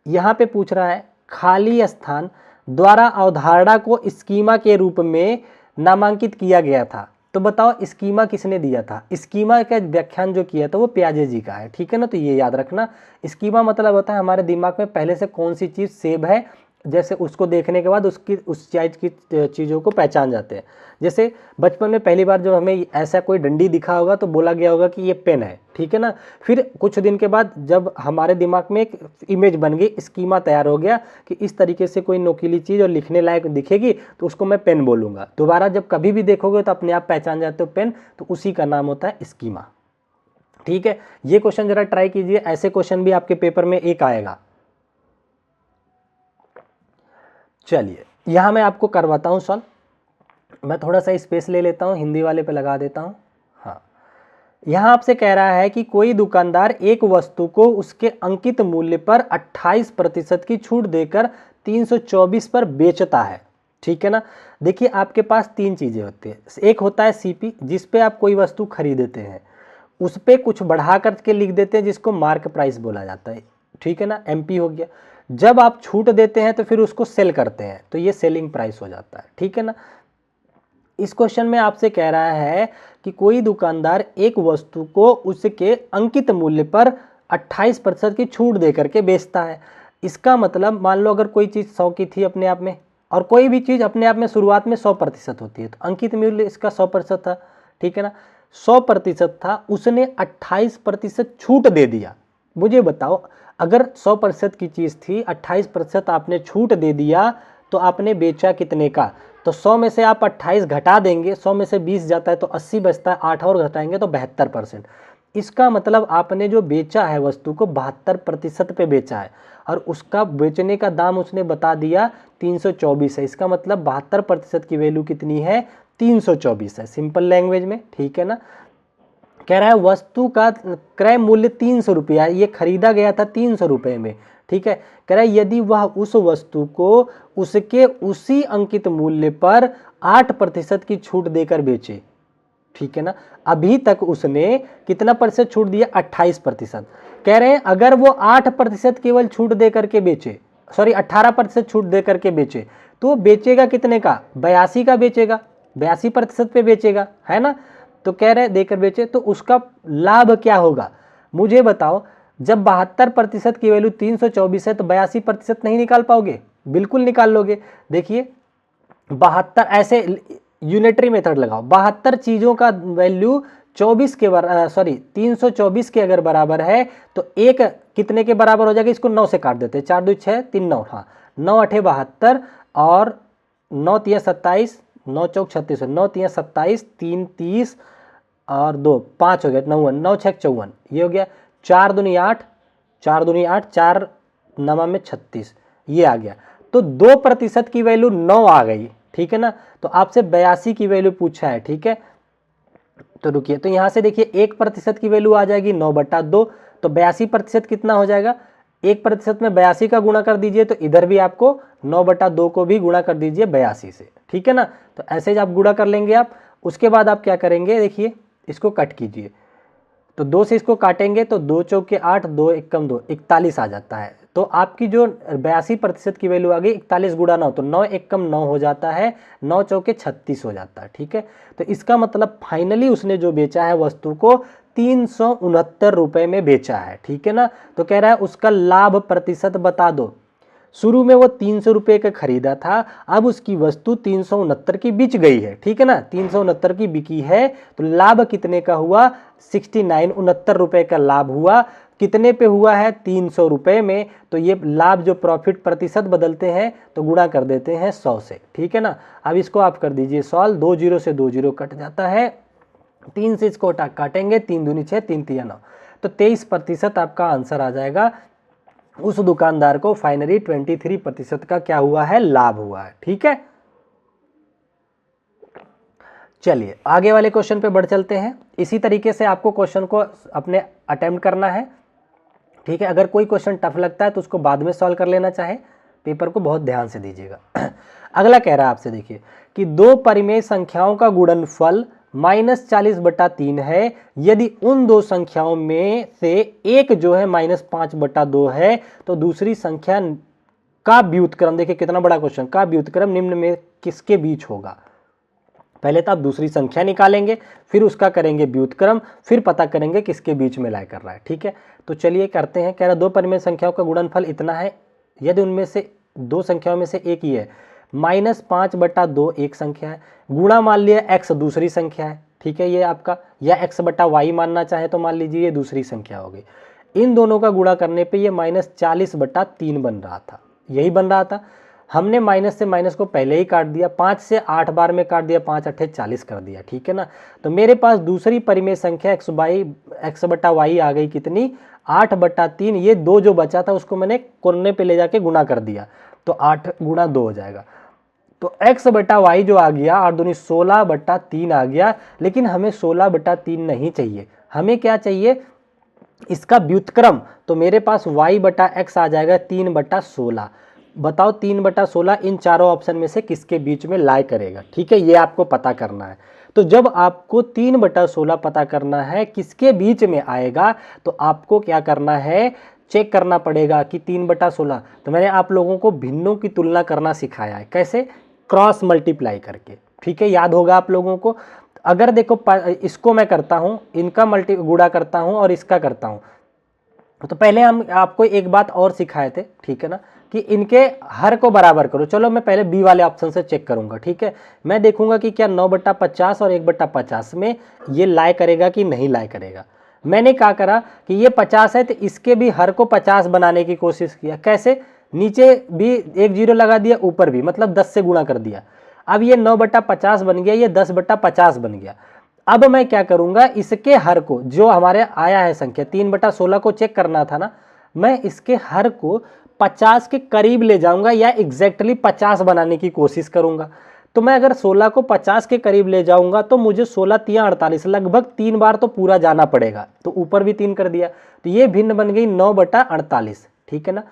यहाँ पे पूछ रहा है खाली स्थान द्वारा अवधारणा को स्कीमा के रूप में नामांकित किया गया था, तो बताओ स्कीमा किसने दिया था। स्कीमा का व्याख्यान जो किया था वो पियाजे जी का है, ठीक है ना, तो ये याद रखना। स्कीमा मतलब होता है हमारे दिमाग में पहले से कौन सी चीज़ सेव है, जैसे उसको देखने के बाद उसकी उस चीज़ की चीज़ों को पहचान जाते हैं। जैसे बचपन में पहली बार जब हमें ऐसा कोई डंडी दिखा होगा तो बोला गया होगा कि ये पेन है, ठीक है ना। फिर कुछ दिन के बाद जब हमारे दिमाग में एक इमेज बन गई, स्कीमा तैयार हो गया कि इस तरीके से कोई नोकीली चीज़ और लिखने लायक दिखेगी तो उसको मैं पेन बोलूँगा। दोबारा जब कभी भी देखोगे तो अपने आप पहचान जाते हो पेन, तो उसी का नाम होता है स्कीमा, ठीक है। ये क्वेश्चन जरा ट्राई कीजिए, ऐसे क्वेश्चन भी आपके पेपर में एक आएगा। चलिए यहाँ मैं आपको करवाता हूँ सॉल्व, मैं थोड़ा सा स्पेस ले लेता हूँ, हिंदी वाले पे लगा देता हूँ। हाँ, यहाँ आपसे कह रहा है कि कोई दुकानदार एक वस्तु को उसके अंकित मूल्य पर 28% की छूट देकर 324 पर बेचता है, ठीक है ना। देखिए आपके पास तीन चीज़ें होती है, एक होता है सीपी जिस पे आप कोई वस्तु खरीदते हैं, उस पर कुछ बढ़ा करके लिख देते हैं जिसको मार्क प्राइस बोला जाता है, ठीक है ना, एमपी हो गया। जब आप छूट देते हैं तो फिर उसको सेल करते हैं तो ये सेलिंग प्राइस हो जाता है, ठीक है ना। इस क्वेश्चन में आपसे कह रहा है कि कोई दुकानदार एक वस्तु को उसके अंकित मूल्य पर 28% की छूट दे करके बेचता है। इसका मतलब मान लो अगर कोई चीज़ 100 की थी अपने आप में, और कोई भी चीज़ अपने आप में शुरुआत में 100% होती है, तो अंकित मूल्य इसका 100% था, ठीक है ना, 100% था, उसने 28% छूट दे दिया। मुझे बताओ अगर 100% की चीज़ थी, 28% आपने छूट दे दिया तो आपने बेचा कितने का, तो 100 में से आप 28 घटा देंगे, 100 में से 20 जाता है तो 80 बचता है, 8 और घटाएंगे तो 72%। इसका मतलब आपने जो बेचा है वस्तु को 72% पे बेचा है और उसका बेचने का दाम उसने बता दिया 324 है। इसका मतलब 72% की वैल्यू कितनी है, 324 है, सिंपल लैंग्वेज में, ठीक है ना। कह रहा है वस्तु का क्रय मूल्य 300 रुपया है, ये खरीदा गया था 300 रुपये में, ठीक है। कह रहा है यदि वह उस वस्तु को उसके उसी अंकित मूल्य पर 8% की छूट देकर बेचे, ठीक है ना, अभी तक उसने कितना प्रतिशत छूट दिया, 28%। कह रहे हैं अगर वो 8% केवल छूट दे करके बेचे, सॉरी 18% छूट दे करके बेचे, तो बेचेगा कितने का, 82 का बेचेगा, 82% पे बेचेगा, है ना। तो कह रहे हैं देकर बेचे तो उसका लाभ क्या होगा, मुझे बताओ। जब 72% की वैल्यू 324 है तो 82% नहीं निकाल पाओगे, बिल्कुल निकाल लोगे। देखिए 72 ऐसे यूनिटरी मेथड लगाओ, 72 चीज़ों का वैल्यू 24 के 324 के अगर बराबर है तो एक कितने के बराबर हो जाएगा, इसको 9 से काट देते हैं, 4 2 6 3 9, हाँ 9 8 72 और 9 3 27, 9 चौक 36, 9 3 27, 3 30 और 2 5 हो गया 9 9 6 54, ये हो गया 4 दूनी 8, 4 दूनी 8, 4 9 में 36, ये आ गया। तो 2% की वैल्यू 9 आ गई, ठीक है ना। तो आपसे 82 की वैल्यू पूछा है, ठीक है। तो रुकिए, तो यहां से देखिए 1% की वैल्यू आ जाएगी 9/2, तो 82% कितना हो जाएगा, 1% में 82 का गुणा कर दीजिए, तो इधर भी आपको 9/2 को भी गुणा कर दीजिए 82 से, ठीक है ना। तो ऐसे ही आप गुणा कर लेंगे आप। उसके बाद आप क्या करेंगे, देखिए इसको कट कीजिए, तो 2 से इसको काटेंगे तो 2 चौके 8, 2 एकम 2, 41 आ जाता है। तो आपकी जो 82% की वैल्यू आ गई 41 गुणा 9, तो 9 एकम 9 हो जाता है, 9 चौके 36 हो जाता है, ठीक है। तो इसका मतलब फाइनली उसने जो बेचा है वस्तु को 369 रुपए में बेचा है, ठीक है ना। तो कह रहा है उसका लाभ प्रतिशत बता दो। शुरू में वो 300 रुपये का खरीदा था, अब उसकी वस्तु 369 की बिक गई है, ठीक है ना, 369 की बिकी है, तो लाभ कितने का हुआ, 69 रुपये का लाभ हुआ। कितने पे हुआ है, 300 रुपये में। तो ये लाभ जो प्रॉफिट प्रतिशत बदलते हैं तो गुणा कर देते हैं 100 से, ठीक है ना। अब इसको आप कर दीजिए सॉल्व, 2 0 से 2 0 कट जाता है, 3 से इसको काटेंगे, 3 दूनी 6, 3 3 9, तो 23% आपका आंसर आ जाएगा। उस दुकानदार को फाइनली 23% का क्या हुआ है, लाभ हुआ है, ठीक है। चलिए आगे वाले क्वेश्चन पे बढ़ चलते हैं। इसी तरीके से आपको क्वेश्चन को अपने अटेम्प्ट करना है, ठीक है। अगर कोई क्वेश्चन टफ लगता है तो उसको बाद में सॉल्व कर लेना चाहे, पेपर को बहुत ध्यान से दीजिएगा। अगला कह रहा है आपसे, देखिए कि दो परिमेय संख्याओं का गुणनफल -40/3 है, यदि उन दो संख्याओं में से एक जो है -5/2 है तो दूसरी संख्या का व्युत्क्रम, देखिए कितना बड़ा क्वेश्चन, का व्युत्क्रम निम्न में किसके बीच होगा। पहले तो आप दूसरी संख्या निकालेंगे, फिर उसका करेंगे व्युत्क्रम, फिर पता करेंगे किसके बीच में लाया कर रहा है, ठीक है। तो चलिए करते हैं। कह रहा दो परिमेय संख्याओं का गुणनफल इतना है, यदि उनमें से दो संख्याओं में से एक ही है, -5/2 एक संख्या है, गुणा मान लिया x दूसरी संख्या है, ठीक है, ये आपका, या x/y मानना चाहे तो मान लीजिए ये दूसरी संख्या हो गई। इन दोनों का गुणा करने पे ये -40/3 बन रहा था, यही बन रहा था। हमने माइनस से माइनस को पहले ही काट दिया, 5 से 8 बार में काट दिया, 5 8 40 कर दिया, ठीक है ना। तो मेरे पास दूसरी परिमेय संख्या x/y आ गई कितनी, 8/3। ये 2 जो बचा था उसको मैंने कोने पे ले जाके गुणा कर दिया, तो 8 गुणा 2 हो जाएगा। तो x/y जो आ गया 8 दूनी 16/3 आ गया। लेकिन हमें 16/3 नहीं चाहिए, हमें क्या चाहिए, इसका व्युत्क्रम। तो मेरे पास y/x आ जाएगा 3/16। बताओ 3/16 इन चारों ऑप्शन में से किसके बीच में लाई करेगा, ठीक है, ये आपको पता करना है। तो जब आपको 3/16 पता करना है किसके बीच में आएगा, तो आपको क्या करना है, चेक करना पड़ेगा कि 3/16। तो मैंने आप लोगों को भिन्नों की तुलना करना सिखाया है, कैसे, क्रॉस मल्टीप्लाई करके, ठीक है, याद होगा आप लोगों को। अगर देखो इसको मैं करता हूँ, इनका गुणा करता हूँ और इसका करता हूँ, तो पहले हम आपको एक बात और सिखाए थे, ठीक है ना, कि इनके हर को बराबर करो। चलो मैं पहले बी वाले ऑप्शन से चेक करूंगा, ठीक है। मैं देखूंगा कि क्या 9/50 और 1/50 में ये लाई करेगा कि नहीं लाई करेगा। मैंने क्या करा कि ये 50 है तो इसके भी हर को 50 बनाने की कोशिश किया। कैसे, नीचे भी एक 0 लगा दिया, ऊपर भी, मतलब 10 से गुणा कर दिया। अब ये 9/50 बन गया, ये 10/50 बन गया। अब मैं क्या करूंगा, इसके हर को, जो हमारे आया है संख्या 3/16 को चेक करना था ना, मैं इसके हर को 50 के करीब ले जाऊंगा या एग्जैक्टली 50 बनाने की कोशिश करूंगा। तो मैं अगर 16 को 50 के करीब ले जाऊंगा तो मुझे 16 3 48, लगभग 3 बार तो पूरा जाना पड़ेगा, तो ऊपर भी 3 कर दिया, तो ये भिन्न बन गई 9/48, ठीक है ना।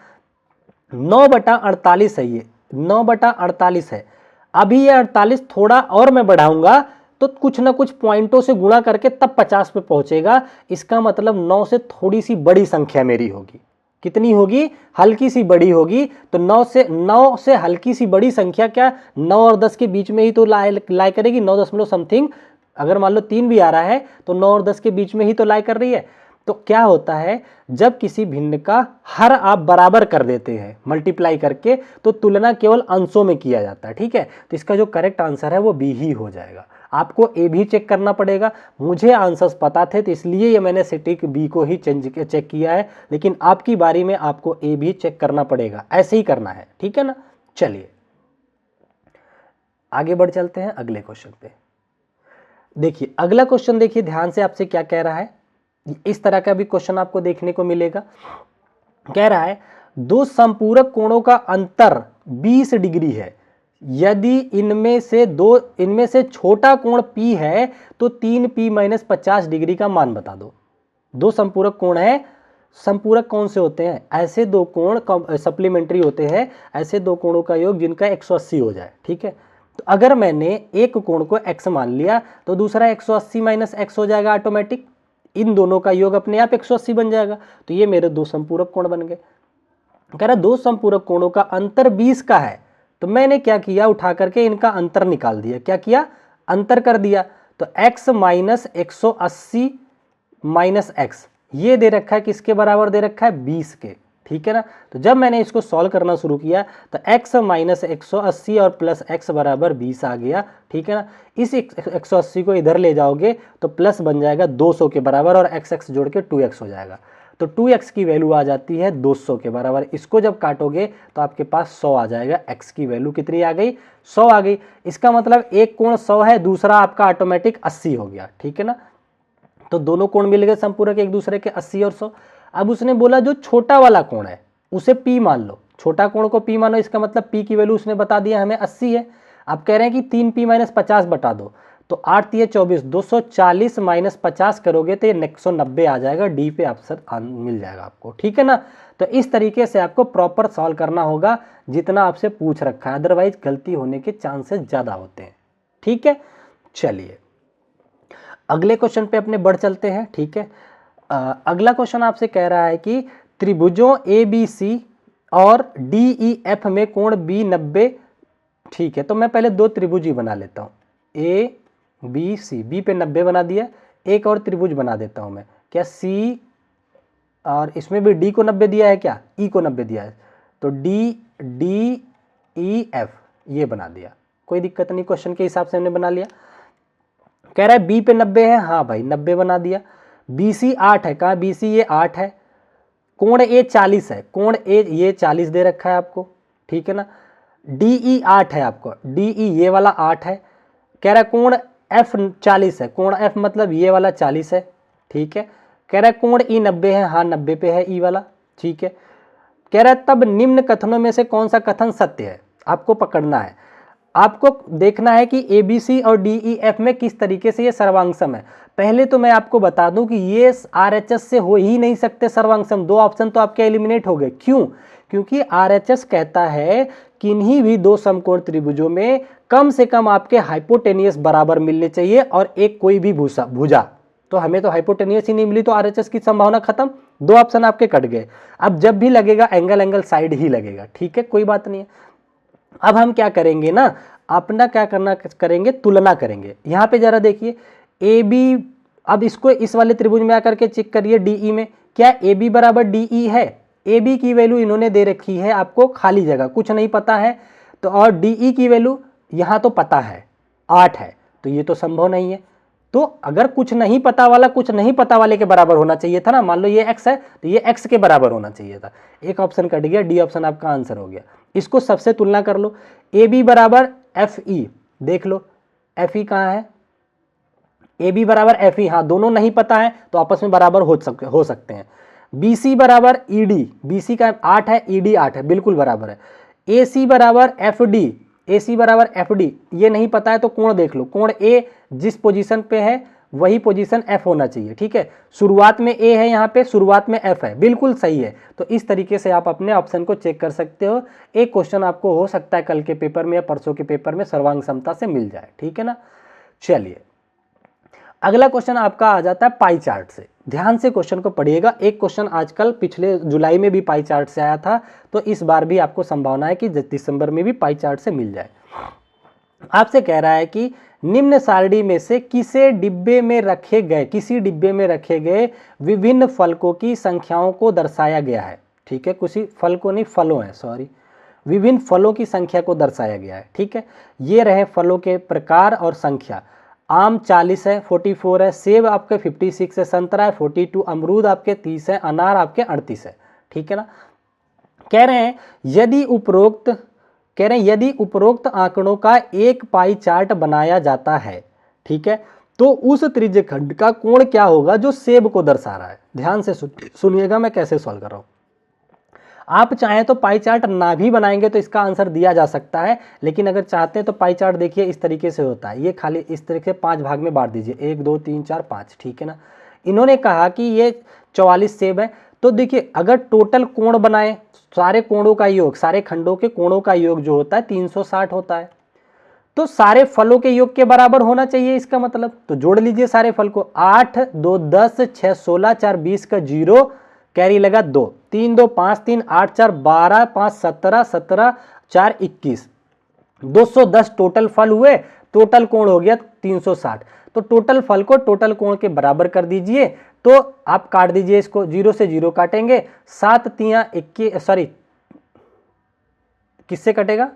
9/48 है, ये 9/48 है। अभी ये 48 थोड़ा और मैं बढ़ाऊंगा तो कुछ ना कुछ पॉइंटों से गुणा करके तब 50 पे पहुंचेगा। इसका मतलब 9 से थोड़ी सी बड़ी संख्या मेरी होगी। कितनी होगी, हल्की सी बड़ी होगी। तो 9 से हल्की सी बड़ी संख्या क्या, 9 और 10 के बीच में ही तो लाई करेगी, 9 दशमलव समथिंग। अगर मान लो 3 भी आ रहा है तो 9 और 10 के बीच में ही तो लाई कर रही है। तो क्या होता है, जब किसी भिन्न का हर आप बराबर कर देते हैं मल्टीप्लाई करके, तो तुलना केवल अंशों में किया जाता है। ठीक है, तो इसका जो करेक्ट आंसर है वो बी ही हो जाएगा। आपको ए भी चेक करना पड़ेगा। मुझे आंसर्स पता थे तो इसलिए ये मैंने सिटिक बी को ही चेक किया है, लेकिन आपकी बारी में आपको ए भी चेक करना पड़ेगा, ऐसे ही करना है। ठीक है ना, चलिए आगे बढ़ चलते हैं अगले क्वेश्चन पे। देखिए अगला क्वेश्चन, देखिए ध्यान से आपसे क्या कह रहा है। इस तरह का भी क्वेश्चन आपको देखने को मिलेगा। कह रहा है दो संपूरक कोणों का अंतर 20 डिग्री है, यदि इनमें से छोटा कोण P है तो 3P - 50 डिग्री का मान बता दो। दो संपूरक कोण है, संपूरक कौन से होते हैं, ऐसे दो कोण सप्लीमेंट्री होते हैं, ऐसे दो कोणों का योग जिनका 180 हो जाए। ठीक है, तो अगर मैंने एक कोण को x मान लिया तो दूसरा 180 - x हो जाएगा ऑटोमेटिक, इन दोनों का योग अपने आप 180 बन जाएगा। तो ये मेरे दो संपूरक कोण बन गए। कह रहा दो संपूरक कोणों का अंतर 20 का है, तो मैंने क्या किया, उठा करके इनका अंतर निकाल दिया। क्या किया, अंतर कर दिया। तो x - 180 - x ये दे रखा है, किसके बराबर दे रखा है, 20 के। ठीक है ना, तो जब मैंने इसको सॉल्व करना शुरू किया तो x - 180 और प्लस x बराबर 20 आ गया। ठीक है ना, इस 180 को इधर ले जाओगे तो प्लस बन जाएगा 200 के बराबर, और x जोड़ के 2x हो जाएगा। तो 2x की वैल्यू आ जाती है 200 के बराबर। इसको जब काटोगे तो आपके पास 100 आ जाएगा। x की वैल्यू कितनी आ गई, 100 आ गई। इसका मतलब एक कोण 100 है, दूसरा आपका ऑटोमेटिक 80 हो गया। ठीक है ना, तो दोनों कोण मिल गए संपूरक एक दूसरे के, 80 और 100। अब उसने बोला जो छोटा वाला कोण है उसे P मान लो, छोटा कोण को P मानो, इसका मतलब P की वैल्यू उसने बता दिया हमें 80 है। अब कह रहे हैं कि 3P - 50 बता दो, तो 8 × 24 240 - 50 करोगे तो ये 190 आ जाएगा। डी पे ऑप्शन मिल जाएगा आपको। ठीक है ना, तो इस तरीके से आपको प्रॉपर सॉल्व करना होगा जितना आपसे पूछ रखा है, अदरवाइज गलती होने के चांसेस ज़्यादा होते हैं। ठीक है, चलिए अगले क्वेश्चन पे अपने बढ़ चलते हैं। ठीक है, अगला क्वेश्चन आपसे कह रहा है कि त्रिभुजों ABC और DEF में कोण B 90। ठीक है, तो मैं पहले दो त्रिभुज ही बना लेता हूँ, ABC, B पे 90 बना दिया। एक और त्रिभुज बना देता हूँ मैं, क्या C, और इसमें भी D को 90 दिया है, क्या E को 90 दिया है, तो DEF ये बना दिया, कोई दिक्कत नहीं, क्वेश्चन के हिसाब से हमने बना लिया। कह रहा है B पे 90 है, हाँ भाई 90 बना दिया। BC 8 है, कहाँ BC ये 8 है। कोण A 40 है, कोण A ये 40 दे रखा है आपको। ठीक है ना, DE 8 है आपको, DE ये वाला 8 है। कह रहा है कोण F 40 है, कोण F मतलब ये वाला 40 है। ठीक है, कह रहा है कोण E 90 है, हाँ 90 पे है E वाला। ठीक है, कह रहा है तब निम्न कथनों में से कौन सा कथन सत्य है, आपको पकड़ना है। आपको देखना है कि ABC और DEF में किस तरीके से ये सर्वांगसम है। पहले तो मैं आपको बता दूं कि ये RHS से हो ही नहीं सकते सर्वांगसम, दो ऑप्शन तो आपके एलिमिनेट हो गए। क्यों, क्योंकि RHS कहता है किन्हीं भी दो समकोण त्रिभुजों में कम से कम आपके हाइपोटेनियस बराबर मिलने चाहिए और एक कोई भी भुजा। तो हमें तो हाइपोटेनियस ही नहीं मिली, तो RHS की संभावना खत्म, दो ऑप्शन आपके कट गए। अब जब भी लगेगा एंगल साइड ही लगेगा। ठीक है, कोई बात नहीं है। अब हम क्या करेंगे ना, अपना क्या करना करेंगे, तुलना करेंगे। यहाँ पे जरा देखिए AB, अब इसको इस वाले त्रिभुज में आकर के चेक करिए DE में, क्या AB बराबर DE है। AB की वैल्यू इन्होंने दे रखी है आपको खाली जगह, कुछ नहीं पता है, तो और DE की वैल्यू यहाँ तो पता है 8 है, तो ये तो संभव नहीं है। तो अगर कुछ नहीं पता वाला कुछ नहीं पता वाले के बराबर होना चाहिए था ना, मान लो ये x है तो ये x के बराबर होना चाहिए था। एक ऑप्शन कट गया, डी ऑप्शन आपका आंसर हो गया। इसको सबसे तुलना कर लो, AB बराबर FE, देख लो FE कहाँ है, AB बराबर FE, हाँ दोनों नहीं पता है तो आपस में बराबर हो सकते हैं। BC बराबर ED, BC का 8 है, ED 8 है, बिल्कुल बराबर है। AC बराबर FD, AC बराबर FD, ये नहीं पता है तो कोण देख लो, कोण A जिस पोजीशन पे है वही पोजीशन F होना चाहिए। ठीक है, शुरुआत में A है, यहाँ पे शुरुआत में F है, बिल्कुल सही है। तो इस तरीके से आप अपने ऑप्शन को चेक कर सकते हो। एक क्वेश्चन आपको हो सकता है कल के पेपर में या परसों के पेपर में सर्वांग समता से मिल जाए। ठीक है ना, चलिए अगला क्वेश्चन आपका आ जाता है पाई चार्ट से। ध्यान से क्वेश्चन को पढ़िएगा। एक क्वेश्चन आजकल पिछले जुलाई में भी पाई चार्ट से आया था, तो इस बार भी आपको संभावना है कि दिसंबर में भी पाई चार्ट से मिल जाए। आपसे कह रहा है कि निम्न सारणी में से किसी डिब्बे में रखे गए विभिन्न फलकों की संख्याओं को दर्शाया गया है। ठीक है, किसी फल को नहीं, फलों है, सॉरी, विभिन्न फलों की संख्या को दर्शाया गया है। ठीक है, ये रहे फलों के प्रकार और संख्या। आम 40 है, 44 है, सेब आपके 56 है, संतरा है 42, अमरूद आपके 30 है, अनार आपके 38 है। ठीक है ना। कह रहे हैं यदि उपरोक्त आंकड़ों का एक पाई चार्ट बनाया जाता है, ठीक है, तो उस त्रिज्यखंड का कोण क्या होगा जो सेब को दर्शा रहा है। ध्यान से सुनिएगा मैं कैसे सॉल्व कर रहा हूं। आप चाहें तो पाई चार्ट ना भी बनाएंगे तो इसका आंसर दिया जा सकता है, लेकिन अगर चाहते हैं तो पाई चार्ट देखिए इस तरीके से होता है। ये खाली इस तरीके से 5 भाग में बांट दीजिए, 1 2 3 4 5। ठीक है ना। इन्होंने कहा कि ये 44 सेब है, तो देखिए अगर टोटल कोण बनाए, सारे कोणों का योग, सारे खंडों के कोणों का योग जो होता है 360 होता है, तो सारे फलों के योग के बराबर होना चाहिए इसका मतलब। तो जोड़ लीजिए सारे फल को, 8 2 10 6 16 4 20 का 0, कैरी लगा 2, 3 2 5 3 8 4 12 5 17 17 4 21, 210 टोटल फल हुए, टोटल कोण हो गया 360। तो टोटल फल को टोटल कोण के बराबर कर दीजिए। तो आप काट दीजिए इसको, 0 से 0 काटेंगे, 7 तियां 21, सॉरी किससे कटेगा,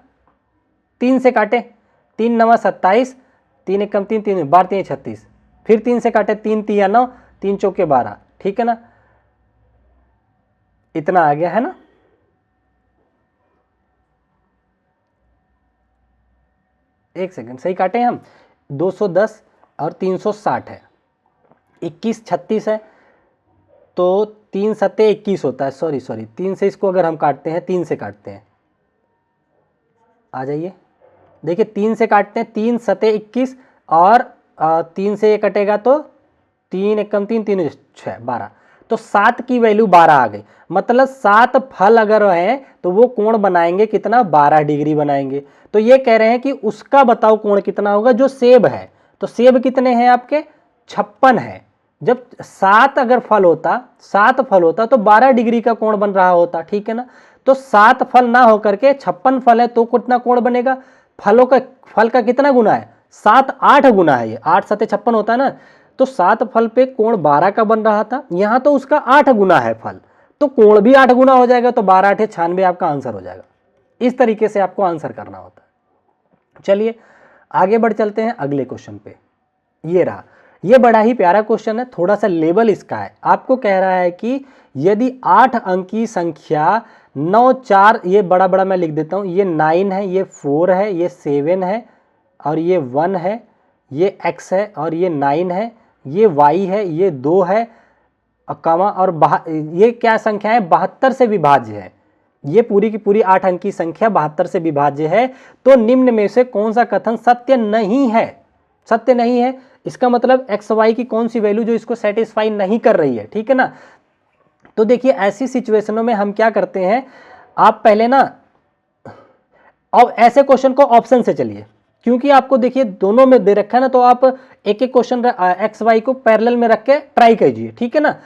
3 से काटे, 3 9 27, 3 1 3 3 12 3 36, फिर 3 से काटे, 3 तियां 9, 3 चौके 12। ठीक है ना, इतना आ गया है ना। एक सेकंड, सही काटे हम, 210 और 360 है, 21 36 है, तो 3 सत्ते 21 होता है, सॉरी 3 से इसको अगर हम काटते हैं, 3 से काटते हैं, आ जाइए देखिए 3 से काटते हैं, 3 सत्ते 21 और 3 से ये कटेगा तो 3 1 3 3 6 12, तो 7 की वैल्यू 12 आ गई। मतलब 7 फल अगर है तो वो कोण बनाएंगे कितना, 12 डिग्री बनाएंगे। तो ये कह रहे हैं कि उसका बताओ कोण कितना होगा जो सेब है। तो सेब कितने हैं आपके, 56 है। जब 7 अगर फल होता, 7 फल होता तो 12 डिग्री का कोण बन रहा होता। ठीक है ना। तो 7 फल ना होकर के 56 फल है तो कितना कोण बनेगा, फल का कितना गुना है, 7 8 गुना है, ये 8 7 56 होता है ना। तो 7 फल पे कोण 12 का बन रहा था, यहां तो उसका 8 गुना है फल, तो कोण भी 8 गुना हो जाएगा, तो 12 8 96 आपका आंसर हो जाएगा। इस तरीके से आपको आंसर करना होता है। चलिए आगे बढ़ चलते हैं अगले क्वेश्चन पे। ये रहा, ये बड़ा ही प्यारा क्वेश्चन है, थोड़ा सा लेवल इसका है। आपको कह रहा है कि यदि 8 अंक की संख्या 9 4, ये बड़ा बड़ा मैं लिख देता हूं, ये 9 है, ये 4 है, ये 7 है और ये 1 है, ये x है और ये 9 है, ये y है, ये 2 है, कमा और ये क्या संख्या है, 72 से विभाज्य है। ये पूरी की पूरी 8 अंक की संख्या 72 से विभाज्य है। तो निम्न में से कौन सा कथन सत्य नहीं है, सत्य नहीं है, इसका मतलब एक्स वाई की कौन सी वैल्यू जो इसको सेटिस्फाई नहीं कर रही है। ठीक है ना। तो देखिए ऐसी सिचुएशनों में हम क्या करते हैं, आप पहले ना अब ऐसे क्वेश्चन को ऑप्शन से चलिए, क्योंकि आपको देखिए दोनों में दे रखा है ना, तो आप एक एक क्वेश्चन एक्स वाई को पैरेलल में रख के ट्राई कीजिए। ठीक है ना।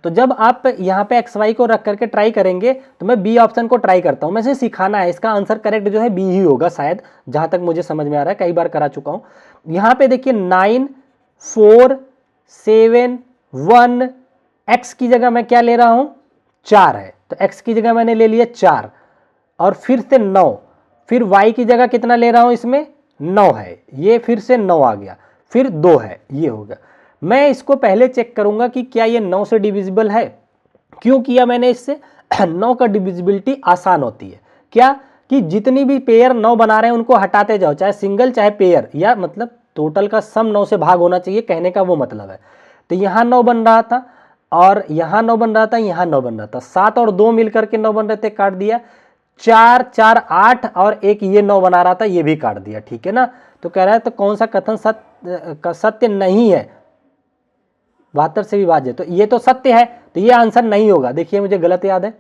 तो जब आप यहाँ पे एक्स वाई को रख करके ट्राई करेंगे तो मैं बी ऑप्शन को ट्राई करता हूँ, मुझे सिखाना है, इसका आंसर करेक्ट जो है बी ही होगा शायद, जहां तक मुझे समझ में आ रहा है, कई बार करा चुका हूँ। यहाँ पे देखिए 9 4 7 1, एक्स की जगह मैं क्या ले रहा हूँ, 4 है, तो एक्स की जगह मैंने ले लिया 4 और फिर से 9, फिर वाई की जगह कितना ले रहा हूँ, इसमें 9 है, ये फिर से 9 आ गया, फिर 2 है, ये होगा। मैं इसको पहले चेक करूंगा कि क्या ये 9 से डिविजिबल है। क्यों किया मैंने इससे, 9 का डिविजिबिलिटी आसान होती है, क्या कि जितनी भी पेयर 9 बना रहे हैं उनको हटाते जाओ, चाहे सिंगल चाहे पेयर, या मतलब टोटल का सम 9 से भाग होना चाहिए, कहने का वो मतलब है। तो यहाँ 9 बन रहा था और यहाँ 9 बन रहा था, यहाँ 9 बन रहा था, 7 और 2 मिलकर के 9 बन रहे थे, काट दिया, 4 4 8 और एक ये 9 बना रहा था, ये भी काट दिया। ठीक है ना। तो कह रहा है तो कौन सा कथन सत्य नहीं है, 72 से विभाज्य, तो ये तो सत्य है, तो ये आंसर नहीं होगा। देखिए मुझे गलत याद है,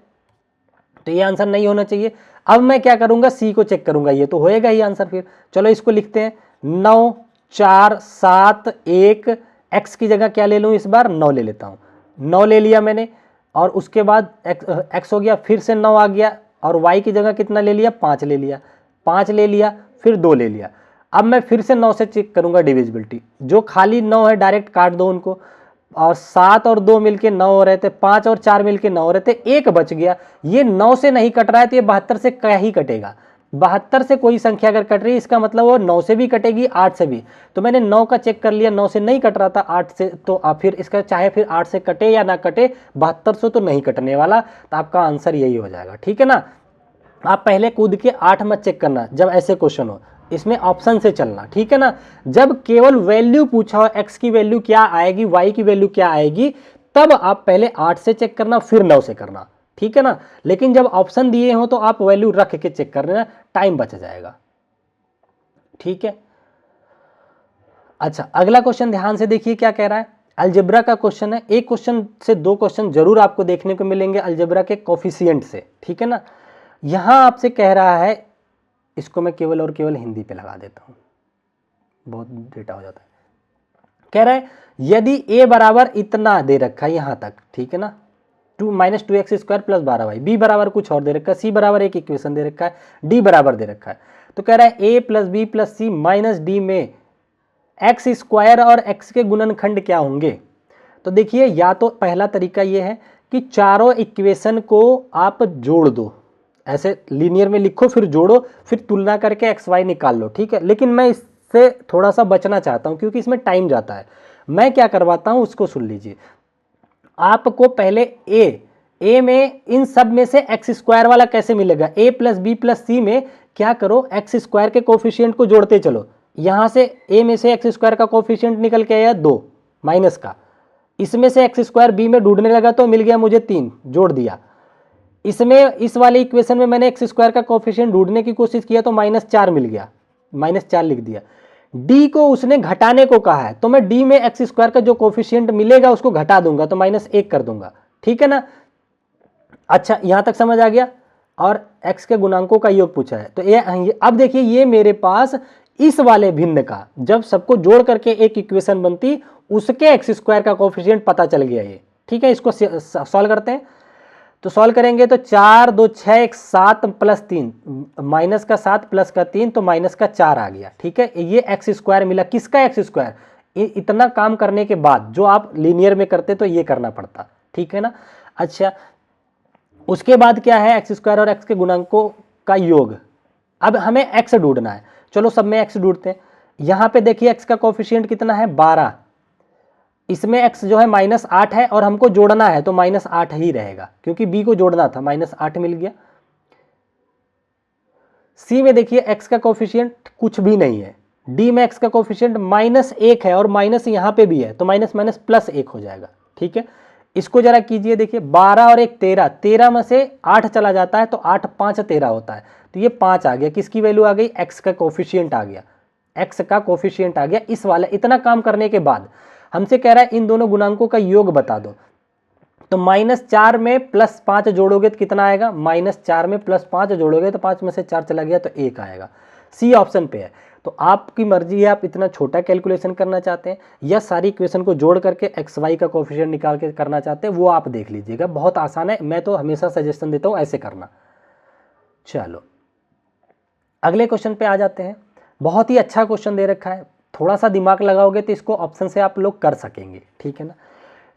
तो ये आंसर नहीं होना चाहिए। अब मैं क्या करूंगा, सी को चेक करूंगा, ये तो होएगा ही आंसर। फिर चलो इसको लिखते हैं, 9 4 7 1, एक्स की जगह क्या ले लूं, इस बार 9 ले लेता हूं, 9 ले लिया मैंने, और उसके बाद एक्स हो गया, फिर से 9 आ गया, और वाई की जगह कितना ले लिया, 5 ले लिया, 5 ले लिया, फिर 2 ले लिया। अब मैं फिर से 9 से चेक करूंगा डिविजिबिलिटी, जो खाली 9 है डायरेक्ट काट दो उनको, और 7 और 2 मिलके 9 हो रहे थे, 5 और 4 मिलके 9 हो रहे थे, एक बच गया। ये 9 से नहीं कट रहा है तो ये 72 से क्या ही कटेगा। 72 से कोई संख्या अगर कट रही है इसका मतलब वो 9 से भी कटेगी, 8 से भी। तो मैंने 9 का चेक कर लिया, 9 से नहीं कट रहा था, 8 से, तो आप फिर इसका चाहे फिर 8 से कटे या ना कटे, 72 से तो नहीं कटने वाला, तो आपका आंसर यही हो जाएगा। ठीक है ना। आप पहले कूद के 8 मत चेक करना जब ऐसे क्वेश्चन हो, इसमें ऑप्शन से चलना। ठीक है ना। जब केवल वैल्यू पूछा हो, एक्स की वैल्यू क्या आएगी, वाई की वैल्यू क्या आएगी, तब आप पहले 8 से चेक करना फिर 9 से करना। ठीक है ना। लेकिन जब ऑप्शन दिए हो तो आप वैल्यू रख के चेक कर लेना, टाइम बच जाएगा। ठीक है। अच्छा, अगला क्वेश्चन ध्यान से देखिए क्या कह रहा है। अलजेब्रा का क्वेश्चन है, एक क्वेश्चन से 2 क्वेश्चन जरूर आपको देखने को मिलेंगे अलजेब्रा के कोफिशिएंट से। ठीक है ना। यहां आपसे कह रहा है, इसको मैं केवल और केवल हिंदी पे लगा देता हूं, बहुत डेटा हो जाता है। कह रहा है यदि a बराबर इतना दे रखा है यहां तक, ठीक है ना, 2 - 2x² + 12y, b बराबर कुछ और दे रखा है, c बराबर एक इक्वेशन दे रखा है, d बराबर दे रखा है। तो कह रहा है a + b + c - d में x² और x के गुणनखंड क्या होंगे। तो देखिए, या तो पहला तरीका ये है कि चारों इक्वेशन को आप जोड़ दो, ऐसे लीनियर में लिखो फिर जोड़ो, फिर तुलना करके एक्स वाई निकाल लो। ठीक है। लेकिन मैं इससे थोड़ा सा बचना चाहता हूं क्योंकि इसमें टाइम जाता है। मैं क्या करवाता हूं उसको सुन लीजिए। आपको पहले ए में इन सब में से x² वाला कैसे मिलेगा, a + b + c में क्या करो, x² के कोफिशिएंट को जोड़ते चलो। यहां से a में से x² का कोफिशिएंट निकल के आया 2 माइनस का, इसमें से x² b में ढूंढने लगा तो मिल गया मुझे 3, जोड़ दिया। इसमें इस वाले इक्वेशन में मैंने x² का कोफिशिएंट ढूंढने की कोशिश किया तो -4 मिल गया, -4 लिख दिया। d को उसने घटाने को कहा है तो मैं d में x² का जो कोफिशिएंट मिलेगा उसको घटा दूंगा तो -1 कर दूंगा। ठीक है ना। अच्छा, यहां तक समझ आ गया। और x के गुणांकों का योग पूछा है तो ये अब देखिए, ये मेरे पास इस वाले भिन्न का जब सबको जोड़ करके एक इक्वेशन बनती, उसके x² का कोफिशिएंट पता चल गया ये। ठीक है। इसको सॉल्व करते हैं। तो सॉल्व करेंगे तो 4 2 6 1 7 + 3, -7 + 3 तो -4 आ गया। ठीक है। ये x² मिला, किसका x², इतना काम करने के बाद जो आप लीनियर में करते तो ये करना पड़ता। ठीक है ना। अच्छा, उसके बाद क्या है, x² और x के गुणांकों का योग। अब हमें x ढूंढना है, चलो सब में x ढूंढते हैं। यहां पे देखिए x का कोफिशिएंट कितना है, 12, इसमें x जो है -8 है और हमको जोड़ना है तो -8 ही रहेगा क्योंकि b को जोड़ना था, -8 मिल गया। c में देखिए x का कोफिशिएंट कुछ भी नहीं है, d में x का कोफिशिएंट -1 है और माइनस यहाँ पे भी है तो माइनस +1 हो जाएगा। ठीक है। इसको जरा कीजिए, देखिए 12 और 1 13, 13 में से 8 चला जाता है तो 8 5 13 होता है, तो ये 5 आ गया। किसकी वैल्यू आ गई, x का कोफिशिएंट आ गया, x का कोफिशिएंट आ गया इस वाला। इतना काम करने के बाद हमसे कह रहा है इन दोनों गुणांकों का योग बता दो। तो -4 में +5 जोड़ोगे तो कितना आएगा, -4 में +5 जोड़ोगे तो 5 में से 4 चला गया तो 1 आएगा। सी ऑप्शन पे है। तो आपकी मर्जी है, आप इतना छोटा कैलकुलेशन करना चाहते हैं या सारी इक्वेशन को जोड़ करके एक्स वाई का कोफिशिएंट निकाल के करना चाहते हैं, वो आप देख लीजिएगा, बहुत आसान है। मैं तो हमेशा सजेशन देता हूँ ऐसे करना। चलो अगले क्वेश्चन पे आ जाते हैं। बहुत ही अच्छा क्वेश्चन दे रखा है, थोड़ा सा दिमाग लगाओगे तो इसको ऑप्शन से आप लोग कर सकेंगे। ठीक है ना।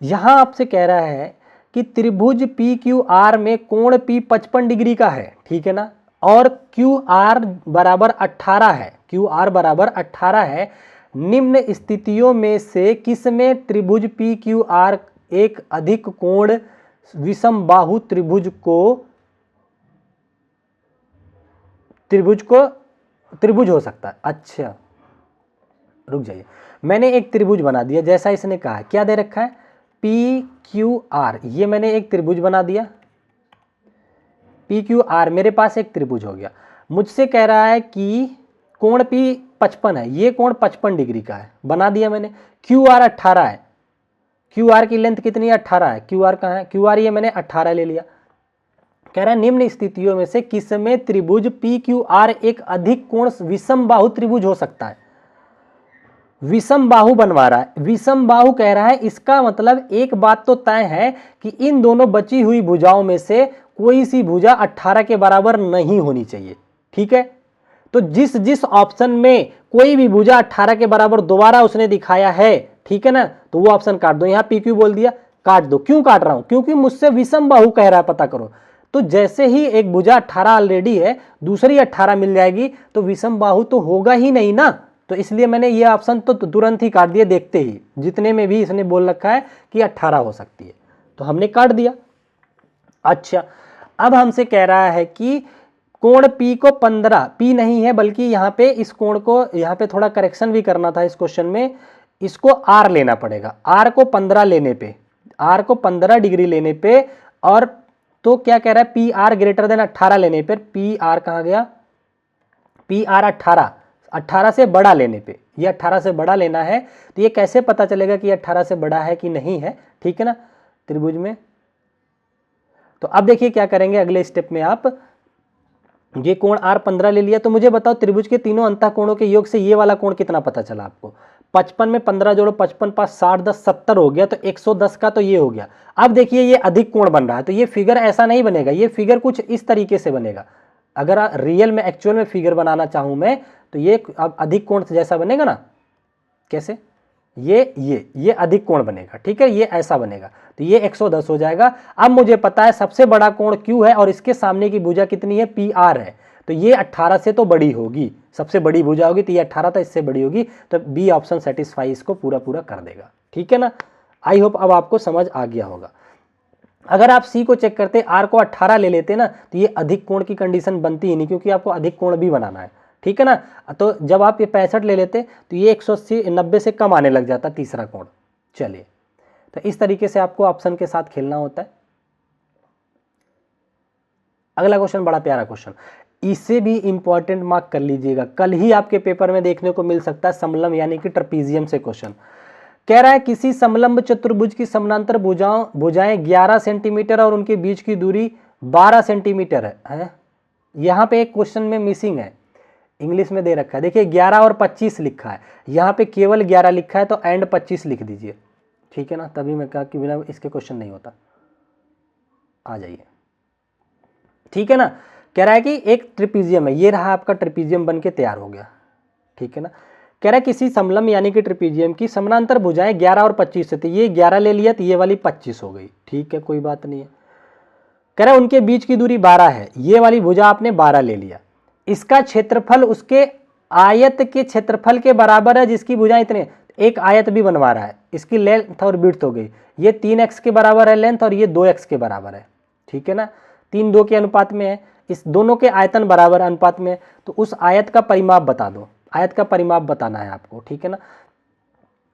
यहां आपसे कह रहा है कि त्रिभुज पी क्यू आर में कोण पी 55 डिग्री का है। ठीक है ना। और क्यू आर बराबर 18 है, क्यू आर बराबर 18 है। निम्न स्थितियों में से किसमें त्रिभुज पी क्यू आर एक अधिक कोण विषम बाहु त्रिभुज हो सकता है। अच्छा रुक जाइए, मैंने एक त्रिभुज बना दिया जैसा इसने कहा है। क्या दे रखा है, पी क्यू आर, ये मैंने एक त्रिभुज बना दिया। पी क्यू आर मेरे पास एक त्रिभुज हो गया। मुझसे कह रहा है कि कोण पी 55 है, ये कोण 55 डिग्री का है, बना दिया मैंने। क्यू आर 18 है, क्यू आर की लेंथ कितनी है, 18 है। क्यू आर कहाँ है, क्यू आर ये मैंने 18 ले लिया। कह रहा है निम्न स्थितियों में से किसमें त्रिभुज पी क्यू आर एक अधिक कोण विषम बाहु त्रिभुज हो सकता है। विषम बाहु बनवा रहा है, विषम बाहु कह रहा है, इसका मतलब एक बात तो तय है कि इन दोनों बची हुई भुजाओं में से कोई सी भुजा 18 के बराबर नहीं होनी चाहिए। ठीक है। तो जिस जिस ऑप्शन में कोई भी भुजा 18 के बराबर दोबारा उसने दिखाया है, ठीक है ना, तो वो ऑप्शन काट दो। यहाँ PQ बोल दिया, काट दो। क्यों काट रहा हूं? क्योंकि मुझसे विषम बाहु कह रहा है, पता करो। तो जैसे ही एक भुजा 18 ऑलरेडी है, दूसरी 18 मिल जाएगी, तो विषम बाहु तो होगा ही नहीं ना। तो इसलिए मैंने ये ऑप्शन तो तुरंत ही काट दिए, देखते ही, जितने में भी इसने बोल रखा है कि 18 हो सकती है, तो हमने काट दिया। अच्छा, अब हमसे कह रहा है कि कोण P को 15, P नहीं है बल्कि यहाँ पे इस कोण को, यहाँ पे थोड़ा करेक्शन भी करना था इस क्वेश्चन में, इसको R लेना पड़ेगा। R को 15 लेने पे, R को 15 डिग्री लेने पे, और तो क्या कह रहा है, PR ग्रेटर देन 18 लेने पर, PR कहाँ गया, PR 18 से बड़ा लेने पे, ये 18 से बड़ा लेना है। तो ये कैसे पता चलेगा कि 18 से बड़ा है कि नहीं है, ठीक है ना, त्रिभुज में। तो अब देखिए क्या करेंगे अगले स्टेप में, आप ये कोण R 15 ले लिया, तो मुझे बताओ त्रिभुज के तीनों अंतः कोणों के योग से ये वाला कोण कितना पता चला आपको। 55 में 15 जोड़ो, 55 5 60 10 70 हो गया, तो 110 का तो ये हो गया। अब देखिए ये अधिक कोण बन रहा है, तो ये फिगर ऐसा नहीं बनेगा, ये फिगर कुछ इस तरीके से बनेगा। अगर रियल में, एक्चुअल में फिगर बनाना चाहूं मैं, तो ये अब अधिक कोण जैसा बनेगा ना, कैसे, ये अधिक कोण बनेगा, ठीक है, ये ऐसा बनेगा, तो ये 110 हो जाएगा। अब मुझे पता है सबसे बड़ा कोण Q है और इसके सामने की भुजा कितनी है, PR है, तो ये 18 से तो बड़ी होगी, सबसे बड़ी भुजा होगी, तो ये 18 तो इससे बड़ी होगी, तो बी ऑप्शन सेटिस्फाई इसको पूरा पूरा कर देगा, ठीक है ना। आई होप अब आपको समझ आ गया होगा। अगर आप C को चेक करते, R को 18 ले लेते ना, तो ये अधिक कोण की कंडीशन बनती ही नहीं, क्योंकि आपको अधिक कोण भी बनाना है, ठीक है ना। तो जब आप ये 65 ले लेते, तो ये 180 90 से कम आने लग जाता तीसरा कोण। चलिए, तो इस तरीके से आपको ऑप्शन के साथ खेलना होता है। अगला क्वेश्चन बड़ा प्यारा क्वेश्चन, इसे भी इंपॉर्टेंट मार्क कर लीजिएगा, कल ही आपके पेपर में देखने को मिल सकता है। समलंब यानी कि ट्रेपीजियम से क्वेश्चन कह रहा है, किसी समलंब चतुर्भुज की समानांतर भुजाएं 11 सेंटीमीटर और उनके बीच की दूरी 12 सेंटीमीटर है। यहाँ पे एक क्वेश्चन में मिसिंग है, इंग्लिश में दे रखा है, देखिए 11 और 25 लिखा है, यहाँ पे केवल 11 लिखा है, तो एंड 25 लिख दीजिए, ठीक है ना। तभी मैं कहा कि बिना इसके क्वेश्चन नहीं होता। आ जाइए, ठीक है ना। कह रहा है कि एक ट्रेपीजियम है, ये रहा आपका ट्रेपीजियम बन के तैयार हो गया, ठीक है ना। कह रहा है किसी समलंब यानी कि ट्रेपीजियम की समानांतर भुजाएं 11 और 25 से, तो ये 11 ले लिया, तो ये वाली 25 हो गई, ठीक है, कोई बात नहीं है। कह रहा है उनके बीच की दूरी 12 है, ये वाली भुजा आपने 12 ले लिया, इसका क्षेत्रफल उसके आयत के क्षेत्रफल के बराबर है जिसकी भुजा इतने, एक आयत भी बनवा रहा है, इसकी लेंथ और विड्थ हो गई, ये 3x के बराबर है लेंथ और ये 2x के बराबर है, ठीक है ना, 3:2 के अनुपात में है, इस दोनों के आयतन बराबर अनुपात में है, तो उस आयत का परिमाप बता दो, आयत का परिमाप बताना है आपको, ठीक है ना।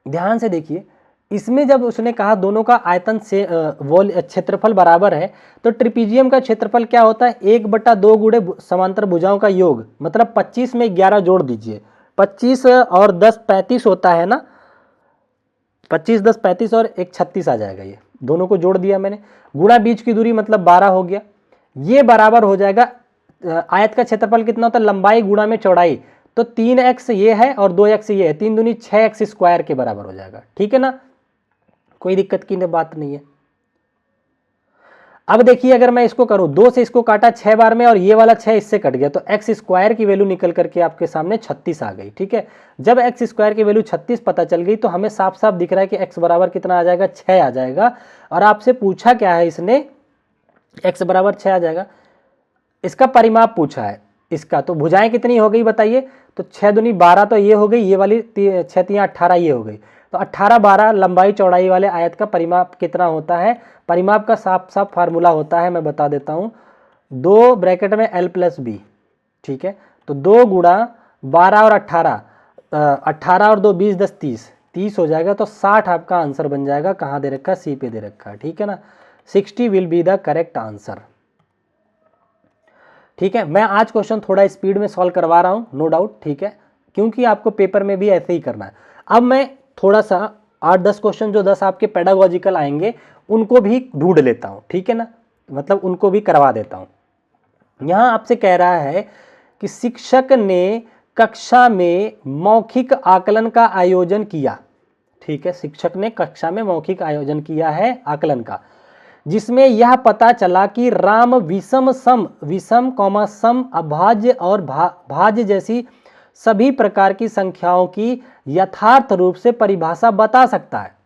ध्यान से देखिए, इसमें जब उसने कहा दोनों का आयतन से क्षेत्रफल बराबर है, तो ट्रेपीजियम का क्षेत्रफल क्या होता है, 1/2 गुणे समांतर भुजाओं का योग, मतलब 25 में 11 जोड़ दीजिए, 25 और 10 35 होता है ना, 25 10 35 और 1 36 आ जाएगा, ये दोनों को जोड़ दिया मैंने, गुणा बीच की दूरी मतलब 12 हो गया, ये बराबर हो जाएगा, आयत का क्षेत्रफल कितना होता है, लंबाई गुणा में चौड़ाई, तो 3x ये है और 2x ये है, 3 दूनी 6x स्क्वायर के बराबर हो जाएगा, ठीक है ना, कोई दिक्कत की बात नहीं है। अब देखिए अगर मैं इसको करूं, 2 से इसको काटा 6 बार में और ये वाला 6 इससे कट गया, तो एक्स स्क्वायर की वैल्यू निकल करके आपके सामने 36 आ गई, ठीक है। जब एक्स स्क्वायर की वैल्यू 36 पता चल गई, तो हमें साफ साफ दिख रहा है कि एक्स बराबर कितना आ जाएगा, 6 आ जाएगा। और आपसे पूछा क्या है इसने, एक्स बराबर 6 आ जाएगा, इसका परिमाप पूछा है इसका, तो भुजाएं कितनी हो गई बताइए, तो 6 दूनी 12 तो ये हो गई, ये वाली 6 3 18 ये हो गई, तो 18 12 लंबाई चौड़ाई वाले आयत का परिमाप कितना होता है, परिमाप का साफ साफ फार्मूला होता है, मैं बता देता हूँ, 2 ब्रैकेट में l + b, ठीक है, तो 2 गुणा 12 और 18, 18 और 2 20 10 30 हो जाएगा, तो 60 आपका आंसर बन जाएगा। कहाँ दे रखा है, सी पे दे रखा है, ठीक है ना, 60 will be the correct answer, ठीक है। मैं आज क्वेश्चन थोड़ा स्पीड में सॉल्व करवा रहा हूँ, नो डाउट, ठीक है, क्योंकि आपको पेपर में भी ऐसे ही करना है। अब मैं थोड़ा सा 8-10 क्वेश्चन जो 10 आपके पेडागोजिकल आएंगे उनको भी ढूंढ लेता हूँ, ठीक है ना, मतलब उनको भी करवा देता हूँ। यहाँ आपसे कह रहा है कि शिक्षक ने कक्षा में मौखिक आकलन का आयोजन किया, ठीक है, शिक्षक ने कक्षा में मौखिक आयोजन किया है आकलन का, जिसमें यह पता चला कि राम विषम सम विषम कॉमा सम अभाज्य और भाज्य जैसी सभी प्रकार की संख्याओं की यथार्थ रूप से परिभाषा बता सकता है।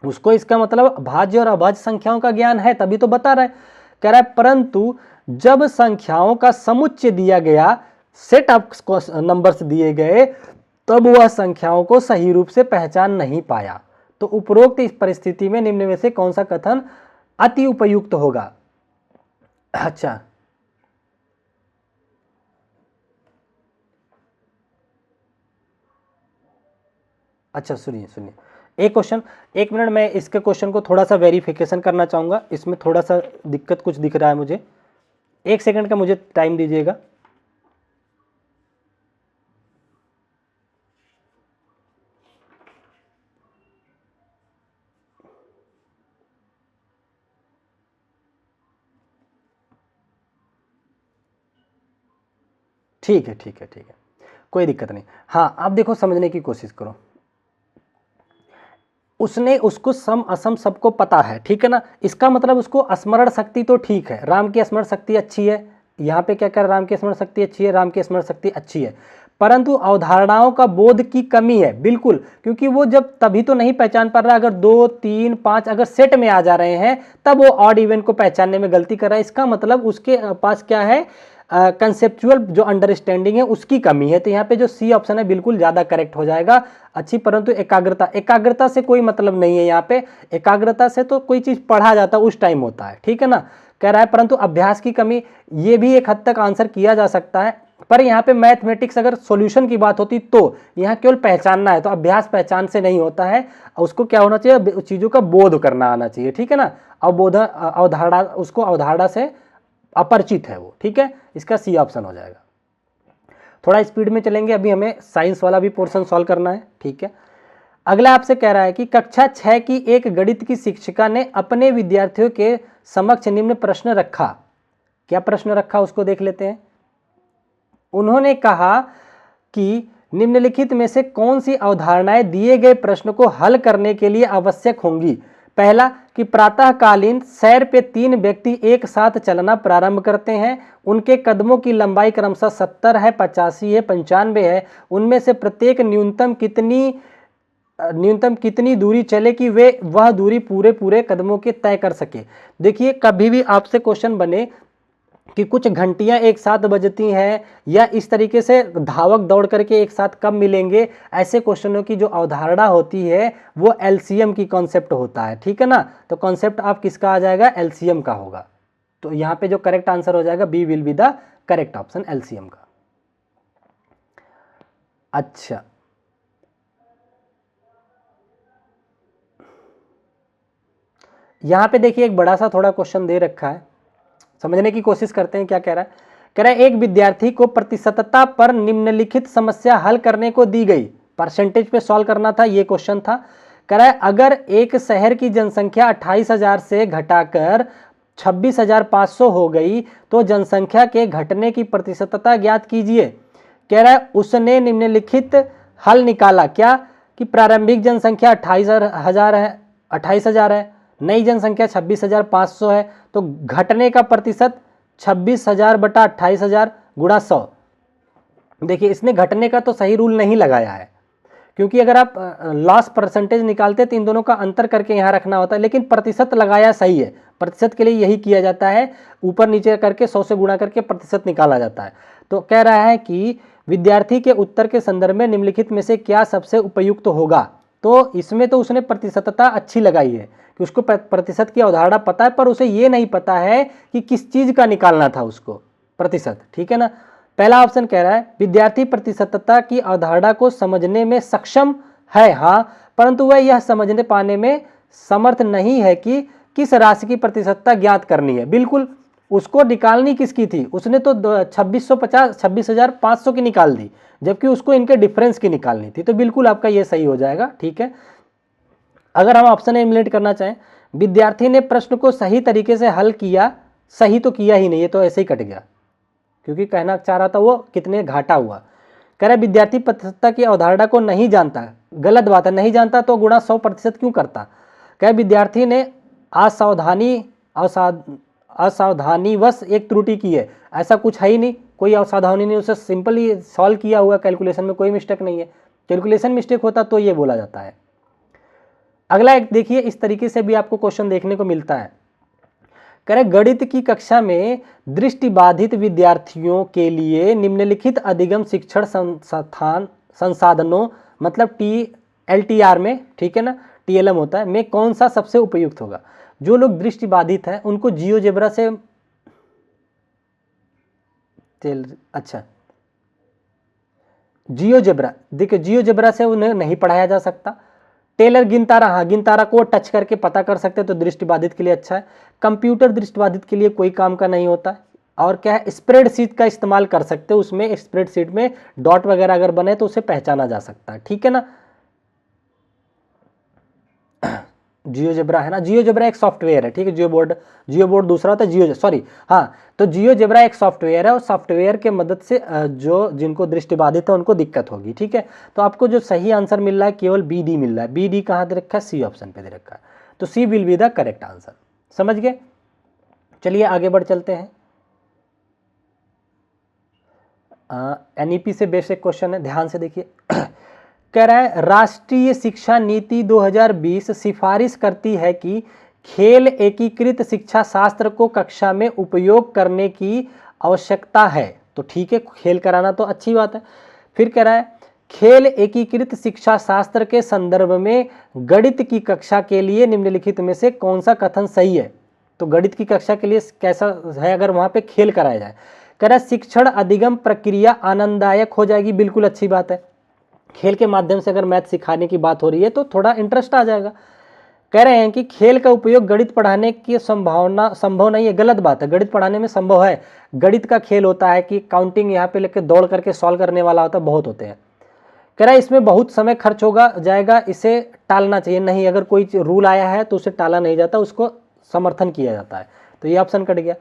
उसको इसका मतलब भाज्य और अभाज्य संख्याओं का ज्ञान है, तभी तो बता रहा है। कह रहा है परंतु जब संख्याओं का समुच्चय दिया गया, सेट ऑफ नंबर्स दिए गए, तब वह संख्याओं को सही रूप से पहचान नहीं पाया। तो उपरोक्त इस परिस्थिति में निम्न में से कौन सा कथन अति उपयुक्त होगा? अच्छा सुनिए एक क्वेश्चन, एक मिनट, मैं इसके क्वेश्चन को थोड़ा सा वेरिफिकेशन करना चाहूंगा। इसमें थोड़ा सा दिक्कत कुछ दिख रहा है मुझे, 1 सेकंड का मुझे टाइम दीजिएगा। ठीक है, कोई दिक्कत नहीं। हाँ, आप देखो, समझने की कोशिश करो। उसने उसको सम असम सबको पता है, ठीक है ना। इसका मतलब उसको स्मरण शक्ति तो ठीक है, राम की स्मरण शक्ति अच्छी है। यहाँ पे क्या कर, राम की स्मरण शक्ति अच्छी है, राम की स्मरण शक्ति अच्छी है, परंतु अवधारणाओं का बोध की कमी है, बिल्कुल। क्योंकि वो जब तभी तो नहीं पहचान पा रहा, अगर 2, 3, 5 अगर सेट में आ जा रहे हैं तब वो ऑड इवन को पहचानने में गलती कर रहा है। इसका मतलब उसके पास क्या है, कंसेप्चुअल जो अंडरस्टैंडिंग है उसकी कमी है। तो यहाँ पे जो सी ऑप्शन है बिल्कुल ज़्यादा करेक्ट हो जाएगा। अच्छी, परंतु एकाग्रता से कोई मतलब नहीं है। यहाँ पे एकाग्रता से तो कोई चीज़ पढ़ा जाता उस टाइम होता है, ठीक है ना। कह रहा है परंतु अभ्यास की कमी, ये भी एक हद तक आंसर किया जा सकता है। पर यहाँ पे मैथमेटिक्स अगर सॉल्यूशन की बात होती तो यहाँ केवल पहचानना है, तो अभ्यास पहचान से नहीं होता है। उसको क्या होना चाहिए, चीज़ों का बोध करना आना चाहिए, ठीक है ना। अवधारणा, उसको अवधारणा से अपरिचित है वो, ठीक है। इसका सी ऑप्शन हो जाएगा। थोड़ा स्पीड में चलेंगे, अभी हमें साइंस वाला भी पोर्शन सॉल्व करना है, ठीक है। अगला आपसे कह रहा है कि कक्षा 6 की एक गणित की शिक्षिका ने अपने विद्यार्थियों के समक्ष निम्न प्रश्न रखा। क्या प्रश्न रखा उसको देख लेते हैं। उन्होंने कहा कि निम्नलिखित में से कौन सी अवधारणाएं दिए गए प्रश्न को हल करने के लिए आवश्यक होंगी। पहला, कि प्रातःकालीन सैर पे 3 व्यक्ति एक साथ चलना प्रारंभ करते हैं। उनके कदमों की लंबाई क्रमशः 70 है, 85 है, 95 है। उनमें से प्रत्येक न्यूनतम कितनी दूरी चले कि वे वह दूरी पूरे कदमों के तय कर सके। देखिए, कभी भी आपसे क्वेश्चन बने कि कुछ घंटियां एक साथ बजती हैं या इस तरीके से धावक दौड़ करके एक साथ कब मिलेंगे, ऐसे क्वेश्चनों की जो अवधारणा होती है वो एलसीएम की कॉन्सेप्ट होता है, ठीक है ना। तो कॉन्सेप्ट आप किसका आ जाएगा, एलसीएम का होगा। तो यहाँ पे जो करेक्ट आंसर हो जाएगा B will be the correct option, LCM का। अच्छा, यहाँ पे देखिए एक बड़ा सा थोड़ा क्वेश्चन दे रखा है, समझने की कोशिश करते हैं। क्या कह रहा है, कह रहा है एक विद्यार्थी को प्रतिशतता पर निम्नलिखित समस्या हल करने को दी गई, परसेंटेज पे सॉल्व करना था, ये क्वेश्चन था। कह रहा है अगर एक शहर की जनसंख्या 28,000 से घटाकर 26,500 हो गई तो जनसंख्या के घटने की प्रतिशतता ज्ञात कीजिए। कह रहा है उसने निम्नलिखित हल निकाला, क्या कि प्रारंभिक जनसंख्या 28,000 है, नई जनसंख्या 26,500 है, तो घटने का प्रतिशत 26,000 बटा 28,000 गुणा 100। देखिए, इसने घटने का तो सही रूल नहीं लगाया है, क्योंकि अगर आप लॉस परसेंटेज निकालते तो इन दोनों का अंतर करके यहाँ रखना होता है, लेकिन प्रतिशत लगाया सही है। प्रतिशत के लिए यही किया जाता है, ऊपर नीचे करके 100 से गुणा करके प्रतिशत निकाला जाता है। तो कह रहा है कि विद्यार्थी के उत्तर के संदर्भ में निम्नलिखित में से क्या सबसे उपयुक्त होगा। तो इसमें तो उसने प्रतिशतता अच्छी लगाई है कि उसको प्रतिशत की अवधारणा पता है, पर उसे ये नहीं पता है कि किस चीज़ का निकालना था उसको प्रतिशत, ठीक है ना। पहला ऑप्शन कह रहा है विद्यार्थी प्रतिशतता की अवधारणा को समझने में सक्षम है, हाँ, परंतु वह यह समझने पाने में समर्थ नहीं है कि किस राशि की प्रतिशतता ज्ञात करनी है। बिल्कुल, उसको निकालनी किसकी थी, उसने तो 26,500 की निकाल दी, जबकि उसको इनके डिफरेंस की निकालनी थी। तो बिल्कुल आपका ये सही हो जाएगा, ठीक है। अगर हम ऑप्शन एलिमिनेट करना चाहें, विद्यार्थी ने प्रश्न को सही तरीके से हल किया, सही तो किया ही नहीं, ये तो ऐसे ही कट गया, क्योंकि कहना चाह रहा था वो कितने घाटा हुआ। कह रहे विद्यार्थी प्रतिशतता की अवधारणा को नहीं जानता, गलत बात है, नहीं जानता तो गुणा 100% क्यों करता। कह विद्यार्थी ने असावधानीवश एक त्रुटि की है, ऐसा कुछ है ही नहीं, कोई असावधानी नहीं, उसे सिंपली सॉल्व किया हुआ, कैलकुलेशन में कोई मिस्टेक नहीं है। कैलकुलेशन मिस्टेक होता तो ये बोला जाता है। अगला एक देखिए, इस तरीके से भी आपको क्वेश्चन देखने को मिलता है। कह रहे गणित की कक्षा में दृष्टिबाधित विद्यार्थियों के लिए निम्नलिखित अधिगम शिक्षण संसाधनों मतलब TLTR में, ठीक है ना, TLM होता है, में कौन सा सबसे उपयुक्त होगा। जो लोग दृष्टिबाधित हैं उनको जियोजेब्रा से अच्छा जियोजेब्रा, देखिए जियोजेब्रा से उन्हें नहीं पढ़ाया जा सकता। टेलर गिनतारा, हाँ गिनतारा को टच करके पता कर सकते हैं तो दृष्टिबाधित के लिए अच्छा है। कंप्यूटर दृष्टिबाधित के लिए कोई काम का नहीं होता है। और क्या है, स्प्रेडशीट का इस्तेमाल कर सकते हो, उसमें स्प्रेडशीट में डॉट वगैरह अगर बने तो उसे पहचाना जा सकता है, ठीक है ना। जियोजेब्रा है ना, जियोजेब्रा एक सॉफ्टवेयर है, ठीक है। जियोबोर्ड दूसरा होता है, हाँ, तो जियोजेब्रा एक सॉफ्टवेयर है और सॉफ्टवेयर के मदद से जो जिनको दृष्टिबाधित है उनको दिक्कत होगी, ठीक है। तो आपको जो सही आंसर मिल रहा है केवल BD मिल रहा है। BD कहाँ दे रखा है, C ऑप्शन पे दे रखा है, तो C will be the correct answer. समझ गए। चलिए आगे बढ़ चलते हैं। NEP से बेसिक क्वेश्चन है, ध्यान से देखिए। कह रहा है राष्ट्रीय शिक्षा नीति 2020 सिफारिश करती है कि खेल एकीकृत शिक्षा शास्त्र को कक्षा में उपयोग करने की आवश्यकता है। तो ठीक है, खेल कराना तो अच्छी बात है। फिर कह रहा है खेल एकीकृत शिक्षा शास्त्र के संदर्भ में गणित की कक्षा के लिए निम्नलिखित में से कौन सा कथन सही है। तो गणित की कक्षा के लिए कैसा है अगर वहां पे खेल कराया जाए। कह रहा है शिक्षण अधिगम प्रक्रिया आनंददायक हो जाएगी, बिल्कुल अच्छी बात है। खेल के माध्यम से अगर मैथ सिखाने की बात हो रही है तो थोड़ा इंटरेस्ट आ जाएगा। कह रहे हैं कि खेल का उपयोग गणित पढ़ाने की संभव नहीं है, गलत बात है। गणित पढ़ाने में संभव है। गणित का खेल होता है कि काउंटिंग यहाँ पे लेके दौड़ करके सॉल्व करने वाला होता है, बहुत होते हैं। कह रहा है इसमें बहुत समय खर्च होगा जाएगा, इसे टालना चाहिए। नहीं, अगर कोई रूल आया है तो उसे टाला नहीं जाता, उसको समर्थन किया जाता है। तो ये ऑप्शन कट गया।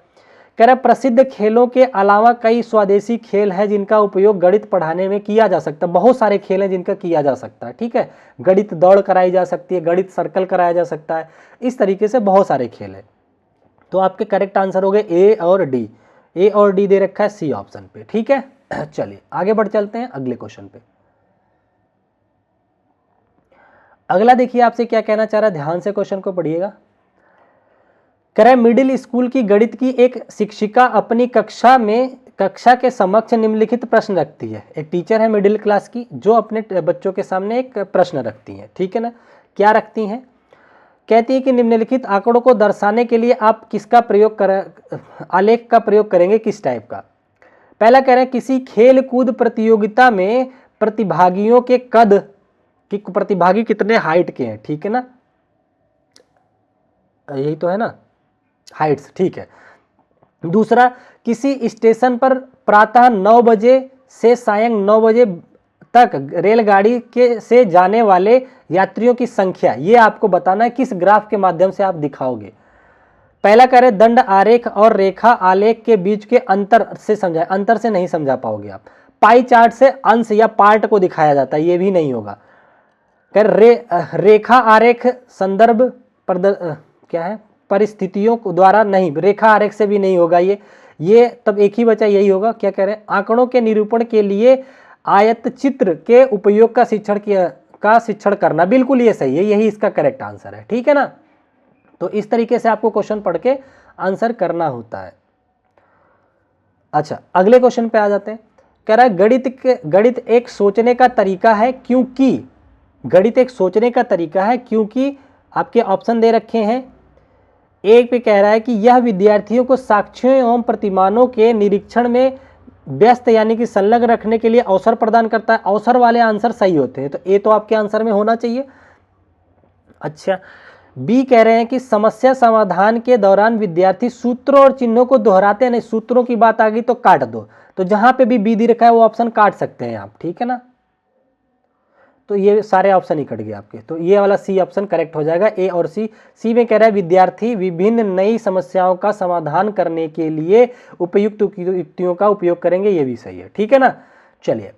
कह रहा है प्रसिद्ध खेलों के अलावा कई स्वदेशी खेल हैं जिनका उपयोग गणित पढ़ाने में किया जा सकता है। बहुत सारे खेल हैं जिनका किया जा सकता है, ठीक है। गणित दौड़ कराई जा सकती है, गणित सर्कल कराया जा सकता है, इस तरीके से बहुत सारे खेल हैं। तो आपके करेक्ट आंसर हो गए A और D। A और D दे रखा है C ऑप्शन पे, ठीक है। चलिए आगे बढ़ चलते हैं अगले क्वेश्चन पे। अगला देखिए आपसे क्या कहना चाह रहा है, ध्यान से क्वेश्चन को पढ़िएगा। कह रहा है मिडिल स्कूल की गणित की एक शिक्षिका अपनी कक्षा के समक्ष निम्नलिखित प्रश्न रखती है। एक टीचर है मिडिल क्लास की जो अपने बच्चों के सामने एक प्रश्न रखती है, ठीक है ना। क्या रखती हैं, कहती है कि निम्नलिखित आंकड़ों को दर्शाने के लिए आप किसका प्रयोग आलेख का प्रयोग करेंगे, किस टाइप का। पहला कह रहे हैं किसी खेल कूद प्रतियोगिता में प्रतिभागियों के कद कि प्रतिभागी कितने हाइट के हैं, ठीक है ना, यही तो है ना, हाइट्स, ठीक है। दूसरा, किसी स्टेशन पर प्रातः 9 बजे से सायं 9 बजे तक रेलगाड़ी के से जाने वाले यात्रियों की संख्या, ये आपको बताना है, किस ग्राफ के माध्यम से आप दिखाओगे। पहला कह रहे दंड आरेख और रेखा आलेख के बीच के अंतर से समझाए। अंतर से नहीं समझा पाओगे आप। पाई चार्ट से अंश या पार्ट को दिखाया जाता है, ये भी नहीं होगा। रेखा आरेख संदर्भ क्या है, परिस्थितियों द्वारा नहीं, रेखा आरेख से भी नहीं होगा ये तब एक ही बचा, यही होगा। क्या कह रहे हैं, आंकड़ों के निरूपण के लिए आयत चित्र के उपयोग का शिक्षण करना, बिल्कुल ये सही है, यही इसका करेक्ट आंसर है, ठीक है ना। तो इस तरीके से आपको क्वेश्चन पढ़ के आंसर करना होता है। अच्छा अगले क्वेश्चन पे आ जाते हैं। कह रहा है गणित एक सोचने का तरीका है क्योंकि, गणित एक सोचने का तरीका है क्योंकि आपके ऑप्शन दे रखे हैं। एक पे कह रहा है कि यह विद्यार्थियों को साक्ष्यों एवं प्रतिमानों के निरीक्षण में व्यस्त यानी कि संलग्न रखने के लिए अवसर प्रदान करता है। अवसर वाले आंसर सही होते हैं, तो ए तो आपके आंसर में होना चाहिए। अच्छा, बी कह रहे हैं कि समस्या समाधान के दौरान विद्यार्थी सूत्रों और चिन्हों को दोहराते हैं। नहीं, सूत्रों की बात आ गई तो काट दो, तो जहां पे भी बी दी रखा है वो ऑप्शन काट सकते हैं आप, ठीक है ना। तो ये सारे ऑप्शन ही कट गए आपके, तो ये वाला सी ऑप्शन करेक्ट हो जाएगा, ए और सी। सी में कह रहा है विद्यार्थी विभिन्न नई समस्याओं का समाधान करने के लिए उपयुक्त युक्तियों का उपयोग करेंगे, ये भी सही है, ठीक है ना। चलिए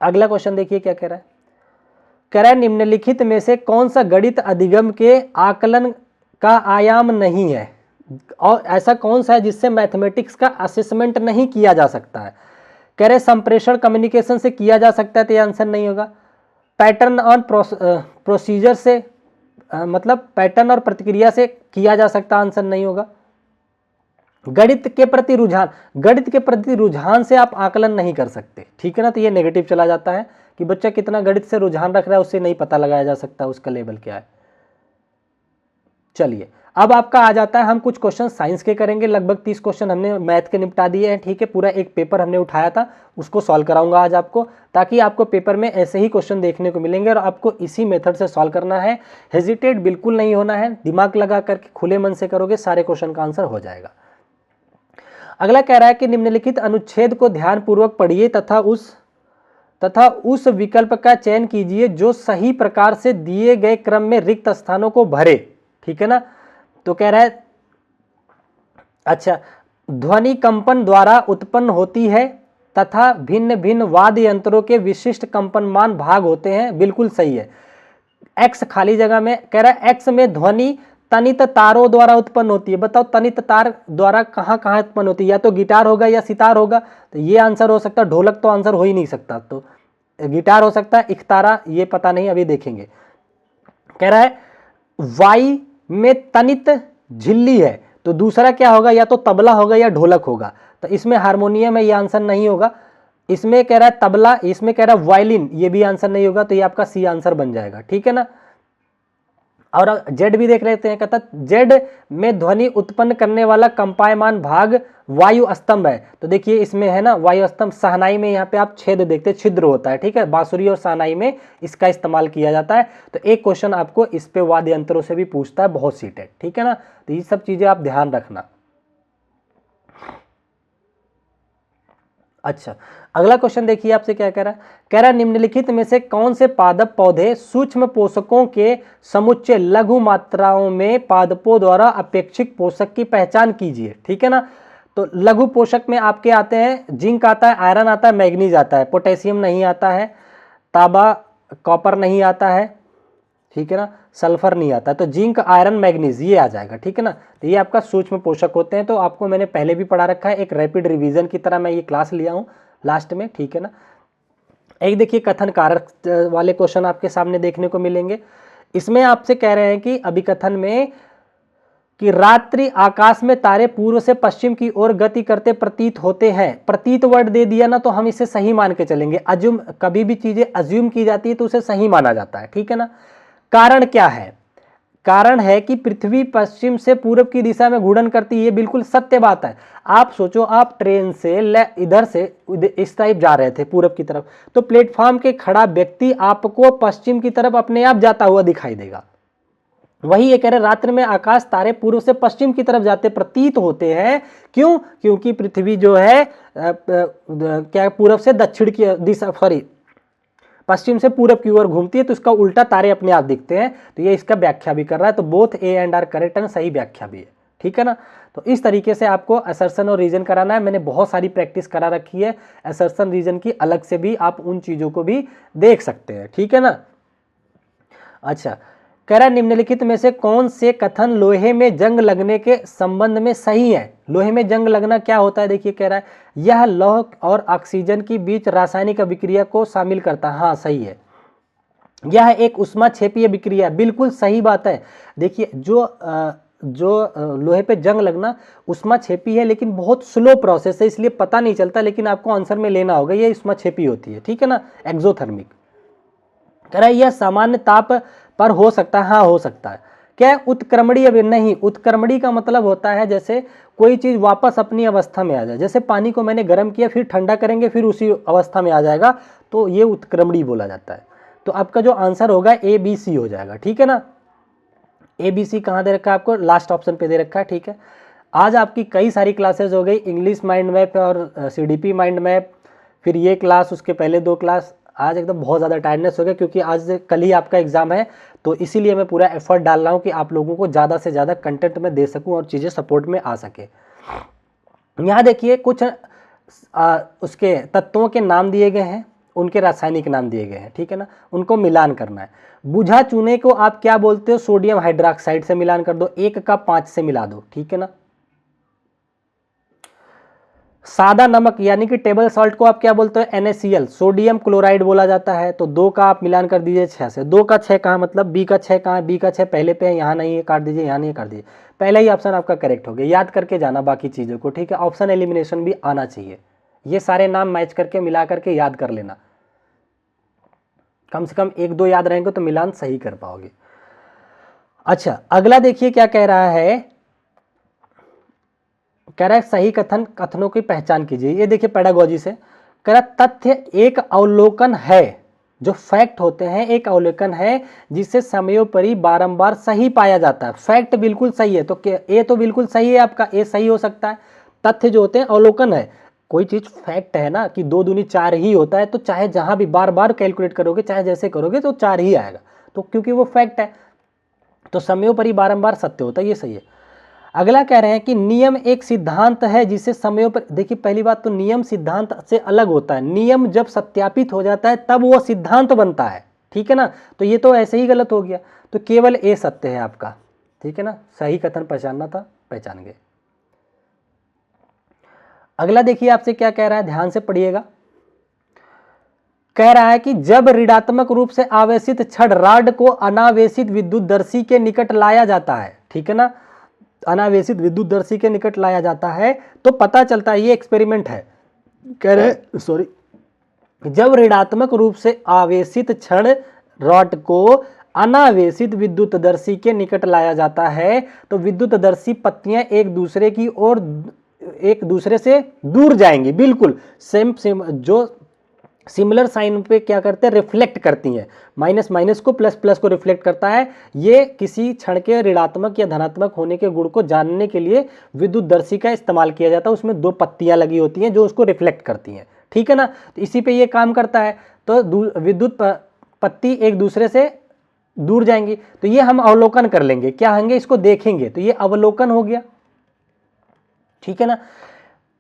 अगला क्वेश्चन देखिए क्या कह रहा है। कह रहा है निम्नलिखित में से कौन सा गणित अधिगम के आकलन का आयाम नहीं है, और ऐसा कौन सा है जिससे मैथमेटिक्स का असेसमेंट नहीं किया जा सकता है। कह रहे संप्रेषण कम्युनिकेशन से किया जा सकता है, तो ये आंसर नहीं होगा। पैटर्न ऑन प्रोसीजर से मतलब पैटर्न और प्रतिक्रिया से किया जा सकता, आंसर नहीं होगा। गणित के प्रति रुझान, गणित के प्रति रुझान से आप आकलन नहीं कर सकते, ठीक है ना, तो ये नेगेटिव चला जाता है कि बच्चा कितना गणित से रुझान रख रहा है उससे नहीं पता लगाया जा सकता उसका लेवल क्या है। चलिए अब आपका आ जाता है, हम कुछ क्वेश्चन साइंस के करेंगे, लगभग 30 क्वेश्चन हमने मैथ के निपटा दिए हैं, ठीक है। पूरा एक पेपर हमने उठाया था, उसको सॉल्व कराऊंगा आज आपको, ताकि आपको पेपर में ऐसे ही क्वेश्चन देखने को मिलेंगे और आपको इसी मेथड से सॉल्व करना है। हेजिटेट बिल्कुल नहीं होना है, दिमाग लगा करके खुले मन से करोगे, सारे क्वेश्चन का आंसर हो जाएगा। अगला कह रहा है कि निम्नलिखित अनुच्छेद को ध्यानपूर्वक पढ़िए तथा उस विकल्प का चयन कीजिए जो सही प्रकार से दिए गए क्रम में रिक्त स्थानों को भरे, ठीक है ना। तो कह रहा है अच्छा, ध्वनि कंपन द्वारा उत्पन्न होती है तथा भिन्न भिन्न वाद्य यंत्रों के विशिष्ट कंपनमान भाग होते हैं, बिल्कुल सही है। एक्स खाली जगह में कह रहा है एक्स में ध्वनि तनित तारों द्वारा उत्पन्न होती है। बताओ तनित तार द्वारा कहाँ कहाँ उत्पन्न होती है, या तो गिटार होगा या सितार होगा, तो ये आंसर हो सकता है। ढोलक तो आंसर हो ही नहीं सकता, तो गिटार हो सकता है, इकतारा ये पता नहीं, अभी देखेंगे। कह रहा है वाई में तनित झिल्ली है, तो दूसरा क्या होगा, या तो तबला होगा या ढोलक होगा, तो इसमें हारमोनियम है, ये आंसर नहीं होगा। इसमें कह रहा है तबला, इसमें कह रहा है वायलिन, ये भी आंसर नहीं होगा, तो ये आपका सी आंसर बन जाएगा, ठीक है ना। और जेड भी देख लेते हैं, कहता जेड में ध्वनि उत्पन्न करने वाला कंपायमान भाग वायु स्तंभ है, तो देखिए इसमें है ना वायु स्तंभ। सहनाई में यहाँ पे आप छेद देखते, छिद्र होता है, ठीक है, बांसुरी और सहनाई में इसका इस्तेमाल किया जाता है। तो एक क्वेश्चन आपको इस पे वाद्य यंत्रों से भी पूछता है, बहुत सीटेड, ठीक है ना, तो ये सब चीजें आप ध्यान रखना। अच्छा, अगला क्वेश्चन देखिए आपसे क्या कह रहा है। कह रहा है निम्नलिखित में से कौन से पादप पौधे सूक्ष्म पोषकों के समुच्चय लघु मात्राओं में पादपों द्वारा अपेक्षित पोषक की पहचान कीजिए, ठीक है ना। तो लघु पोषक में आपके आते हैं जिंक आता है, आयरन आता है, मैग्नीज आता है, पोटेशियम नहीं आता है, तांबा कॉपर नहीं आता है, ठीक है ना, सल्फर नहीं आता, तो जिंक आयरन मैग्नीज ये आ जाएगा, ठीक है ना। तो ये आपका सूक्ष्म पोषक होते हैं, तो आपको मैंने पहले भी पढ़ा रखा है, एक रैपिड रिवीजन की तरह मैं ये क्लास लिया हूँ लास्ट में, ठीक है ना। एक देखिए कथन कारक वाले क्वेश्चन आपके सामने देखने को मिलेंगे। इसमें आपसे कह रहे हैं कि अभिकथन में कि रात्रि आकाश में तारे पूर्व से पश्चिम की ओर गति करते प्रतीत होते हैं। प्रतीत वर्ड दे दिया ना, तो हम इसे सही मान के चलेंगे। अज्यूम, कभी भी चीजें अज्यूम की जाती है तो उसे सही माना जाता है, ठीक है ना। कारण क्या है, कारण है कि पृथ्वी पश्चिम से पूर्व की दिशा में घूर्णन करती है, ये बिल्कुल सत्य बात है। आप सोचो, आप ट्रेन से इधर से इस टाइप जा रहे थे पूर्व की तरफ, तो प्लेटफॉर्म के खड़ा व्यक्ति आपको पश्चिम की तरफ अपने आप जाता हुआ दिखाई देगा। वही ये कह रहे रात्रि में आकाश तारे पूर्व से पश्चिम की तरफ जाते प्रतीत होते हैं, क्यों, क्योंकि पृथ्वी जो है क्या पूर्व से दक्षिण की दिशा, सॉरी पश्चिम से पूरब की ओर घूमती है, तो इसका उल्टा तारे अपने आप दिखते हैं। तो ये इसका व्याख्या भी कर रहा है, तो both A and R correct and सही व्याख्या भी है, ठीक है ना। तो इस तरीके से आपको असर्शन और रीजन कराना है। मैंने बहुत सारी प्रैक्टिस करा रखी है असर्शन रीजन की, अलग से भी आप उन चीजों को भी देख सकते हैं, ठीक है ना। अच्छा, कह रहा है निम्नलिखित में से कौन से कथन लोहे में जंग लगने के संबंध में सही है। लोहे में जंग लगना क्या होता है, देखिए कह रहा है यह लौह और ऑक्सीजन के बीच रासायनिक अभिक्रिया को शामिल करता है, हाँ सही है। यह एक उष्माक्षेपीय अभिक्रिया, बिल्कुल सही बात है। देखिए जो लोहे पे जंग लगना उष्माक्षेपी है, लेकिन बहुत स्लो प्रोसेस है, इसलिए पता नहीं चलता, लेकिन आपको आंसर में लेना होगा, ये उष्माक्षेपी होती है, ठीक है ना, एक्सोथर्मिक। कह रहा है यह सामान्य ताप पर हो सकता है, हाँ हो सकता है। क्या है उत्क्रमणीय, अभी नहीं, उत्क्रमणीय का मतलब होता है जैसे कोई चीज वापस अपनी अवस्था में आ जाए, जैसे पानी को मैंने गर्म किया फिर ठंडा करेंगे फिर उसी अवस्था में आ जाएगा, तो ये उत्क्रमणीय बोला जाता है। तो आपका जो आंसर होगा ए बी सी हो जाएगा, ठीक है ना। ए बी सी कहाँ दे रखा है आपको, लास्ट ऑप्शन पे दे रखा है, ठीक है। आज आपकी कई सारी क्लासेज हो गई, इंग्लिश माइंड मैप और CDP माइंड मैप, फिर ये क्लास, उसके पहले 2 क्लास। आज एकदम बहुत ज़्यादा टायर्डनेस हो गया, क्योंकि आज कल ही आपका एग्जाम है, तो इसीलिए मैं पूरा एफर्ट डाल रहा हूँ कि आप लोगों को ज़्यादा से ज़्यादा कंटेंट में दे सकूँ और चीज़ें सपोर्ट में आ सके। यहाँ देखिए कुछ उसके तत्वों के नाम दिए गए हैं, उनके रासायनिक नाम दिए गए हैं, ठीक है ना, उनको मिलान करना है। बुझा चूने को आप क्या बोलते हो, सोडियम हाइड्रोक्साइड से मिलान कर दो, 1 का 5 से मिला दो, ठीक है ना। सादा नमक यानी कि टेबल सॉल्ट को आप क्या बोलते हो, NaCl, सोडियम क्लोराइड बोला जाता है। तो 2 का आप मिलान कर दीजिए 6 से। 2 का 6 कहाँ, मतलब बी का 6 कहाँ है, बी का 6 पहले पे है, यहाँ नहीं है, काट दीजिए, यहाँ नहीं है, काट दीजिए। पहला ही ऑप्शन आपका करेक्ट हो गया। याद करके जाना बाकी चीज़ों को, ठीक है। ऑप्शन एलिमिनेशन भी आना चाहिए, ये सारे नाम मैच करके मिला करके याद कर लेना, कम से कम 1-2 याद रहेंगे तो मिलान सही कर पाओगे। अच्छा, अगला देखिए क्या कह रहा है, कह रहा है सही कथनों की पहचान कीजिए। ये देखिए पेडागोजी से कह रहा तथ्य एक अवलोकन है, जो फैक्ट होते हैं एक अवलोकन है जिसे समयोपरि बारंबार सही पाया जाता है। फैक्ट बिल्कुल सही है, तो ए तो बिल्कुल सही है आपका, ए सही हो सकता है। तथ्य जो होते हैं अवलोकन है, कोई चीज फैक्ट है ना कि 2 दूनी 4 ही होता है, तो चाहे जहां भी बार बार कैलकुलेट करोगे, चाहे जैसे करोगे तो 4 ही आएगा, तो क्योंकि वो फैक्ट है, तो समयोपरि बारंबार सत्य होता है, ये सही है। अगला कह रहे हैं कि नियम एक सिद्धांत है जिसे समयों पर, देखिए पहली बात तो नियम सिद्धांत से अलग होता है। नियम जब सत्यापित हो जाता है तब वो सिद्धांत बनता है, ठीक है ना। तो ये तो ऐसे ही गलत हो गया, तो केवल ए सत्य है आपका, ठीक है ना। सही कथन पहचानना था, पहचान गए। अगला देखिए आपसे क्या कह रहा है, ध्यान से पढ़िएगा। कह रहा है कि जब ऋणात्मक रूप से आवेशित छड़ रॉड को अनावेशित विद्युतदर्शी के निकट लाया जाता है, ठीक है ना, अनावेशित विद्युतदर्शी के निकट लाया जाता है तो पता चलता है, ये एक्सपेरिमेंट है, कह रहे सॉरी, जब ऋणात्मक रूप से आवेशित छड़ रॉड को अनावेशित विद्युतदर्शी के निकट लाया जाता है तो विद्युतदर्शी पत्तियां एक दूसरे से दूर जाएंगी, बिल्कुल सेम जो सिमिलर साइन पे क्या करते हैं, रिफ्लेक्ट करती हैं। माइनस माइनस को प्लस प्लस को रिफ्लेक्ट करता है। ये किसी क्षण के ऋणात्मक या धनात्मक होने के गुण को जानने के लिए विद्युतदर्शी का इस्तेमाल किया जाता है। उसमें 2 पत्तियां लगी होती हैं जो उसको रिफ्लेक्ट करती हैं, ठीक है ना। तो इसी पे ये काम करता है, तो विद्युत पत्ती एक दूसरे से दूर जाएंगी। तो ये हम अवलोकन कर लेंगे, क्या होंगे, इसको देखेंगे, तो ये अवलोकन हो गया, ठीक है ना।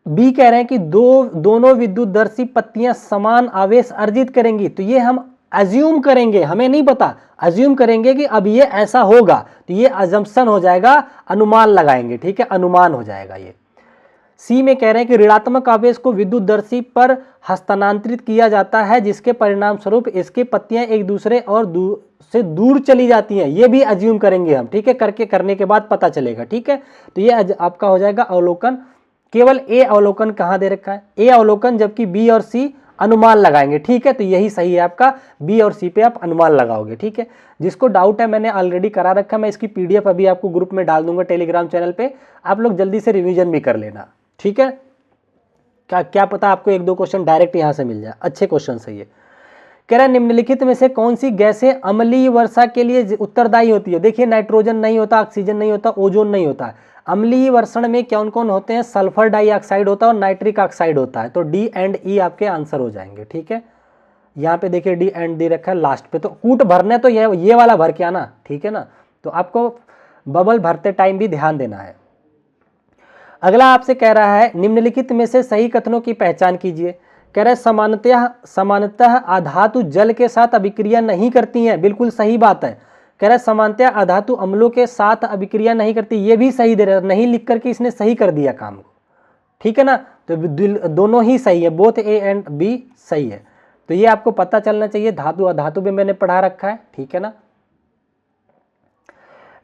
बी कह रहे हैं कि दोनों विद्युतदर्शी पत्तियां समान आवेश अर्जित करेंगी, तो ये हम अज्यूम करेंगे, हमें नहीं पता, अज्यूम करेंगे कि अब ये ऐसा होगा, तो ये अजम्पशन हो जाएगा, अनुमान लगाएंगे, ठीक है, अनुमान हो जाएगा ये। सी में कह रहे हैं कि ऋणात्मक आवेश को विद्युतदर्शी पर हस्तांतरित किया जाता है जिसके परिणाम स्वरूप इसकी पत्तियां एक दूसरे और से दूर चली जाती हैं, ये भी अज्यूम करेंगे हम, ठीक है, करने के बाद पता चलेगा, ठीक है। तो ये आपका हो जाएगा अवलोकन। केवल ए अवलोकन कहां दे रखा है, ए अवलोकन, जबकि बी और सी अनुमान लगाएंगे, ठीक है। तो यही सही है आपका, बी और सी पे आप अनुमान लगाओगे, ठीक है। जिसको डाउट है मैंने ऑलरेडी करा रखा, मैं इसकी PDF अभी आपको ग्रुप में डाल दूंगा टेलीग्राम चैनल पे, आप लोग जल्दी से रिवीजन भी कर लेना, ठीक है। क्या पता आपको 1-2 क्वेश्चन डायरेक्ट यहां से मिल जाए, अच्छे क्वेश्चन सही है। कह रहा है निम्नलिखित में से कौन सी गैसें अम्लीय वर्षा के लिए उत्तरदायी होती है। देखिए नाइट्रोजन नहीं होता, ऑक्सीजन नहीं होता, ओजोन नहीं होता। अम्लीय वर्षण में कौन कौन होते हैं, सल्फर डाइऑक्साइड होता है और नाइट्रिक ऑक्साइड होता है। तो डी एंड ई आपके आंसर हो जाएंगे, ठीक है। यहाँ पे देखिए डी एंड डी रखा है लास्ट पे, तो कूट भरने तो ये वाला भर के आना, ठीक है ना। तो आपको बबल भरते टाइम भी ध्यान देना है। अगला आपसे कह रहा है निम्नलिखित में से सही कथनों की पहचान कीजिए। कह रहे सामान्यतः अधातु जल के साथ अभिक्रिया नहीं करती हैं, बिल्कुल सही बात है। कह रहा है सामान्यतः अधातु अम्लों के साथ अभिक्रिया नहीं करती, ये भी सही दे रहा है, नहीं लिख करके इसने सही कर दिया काम को, ठीक है ना। तो दोनों ही सही है, बोथ ए एंड बी सही है। तो ये आपको पता चलना चाहिए, धातु अधातु भी मैंने पढ़ा रखा है, ठीक है ना।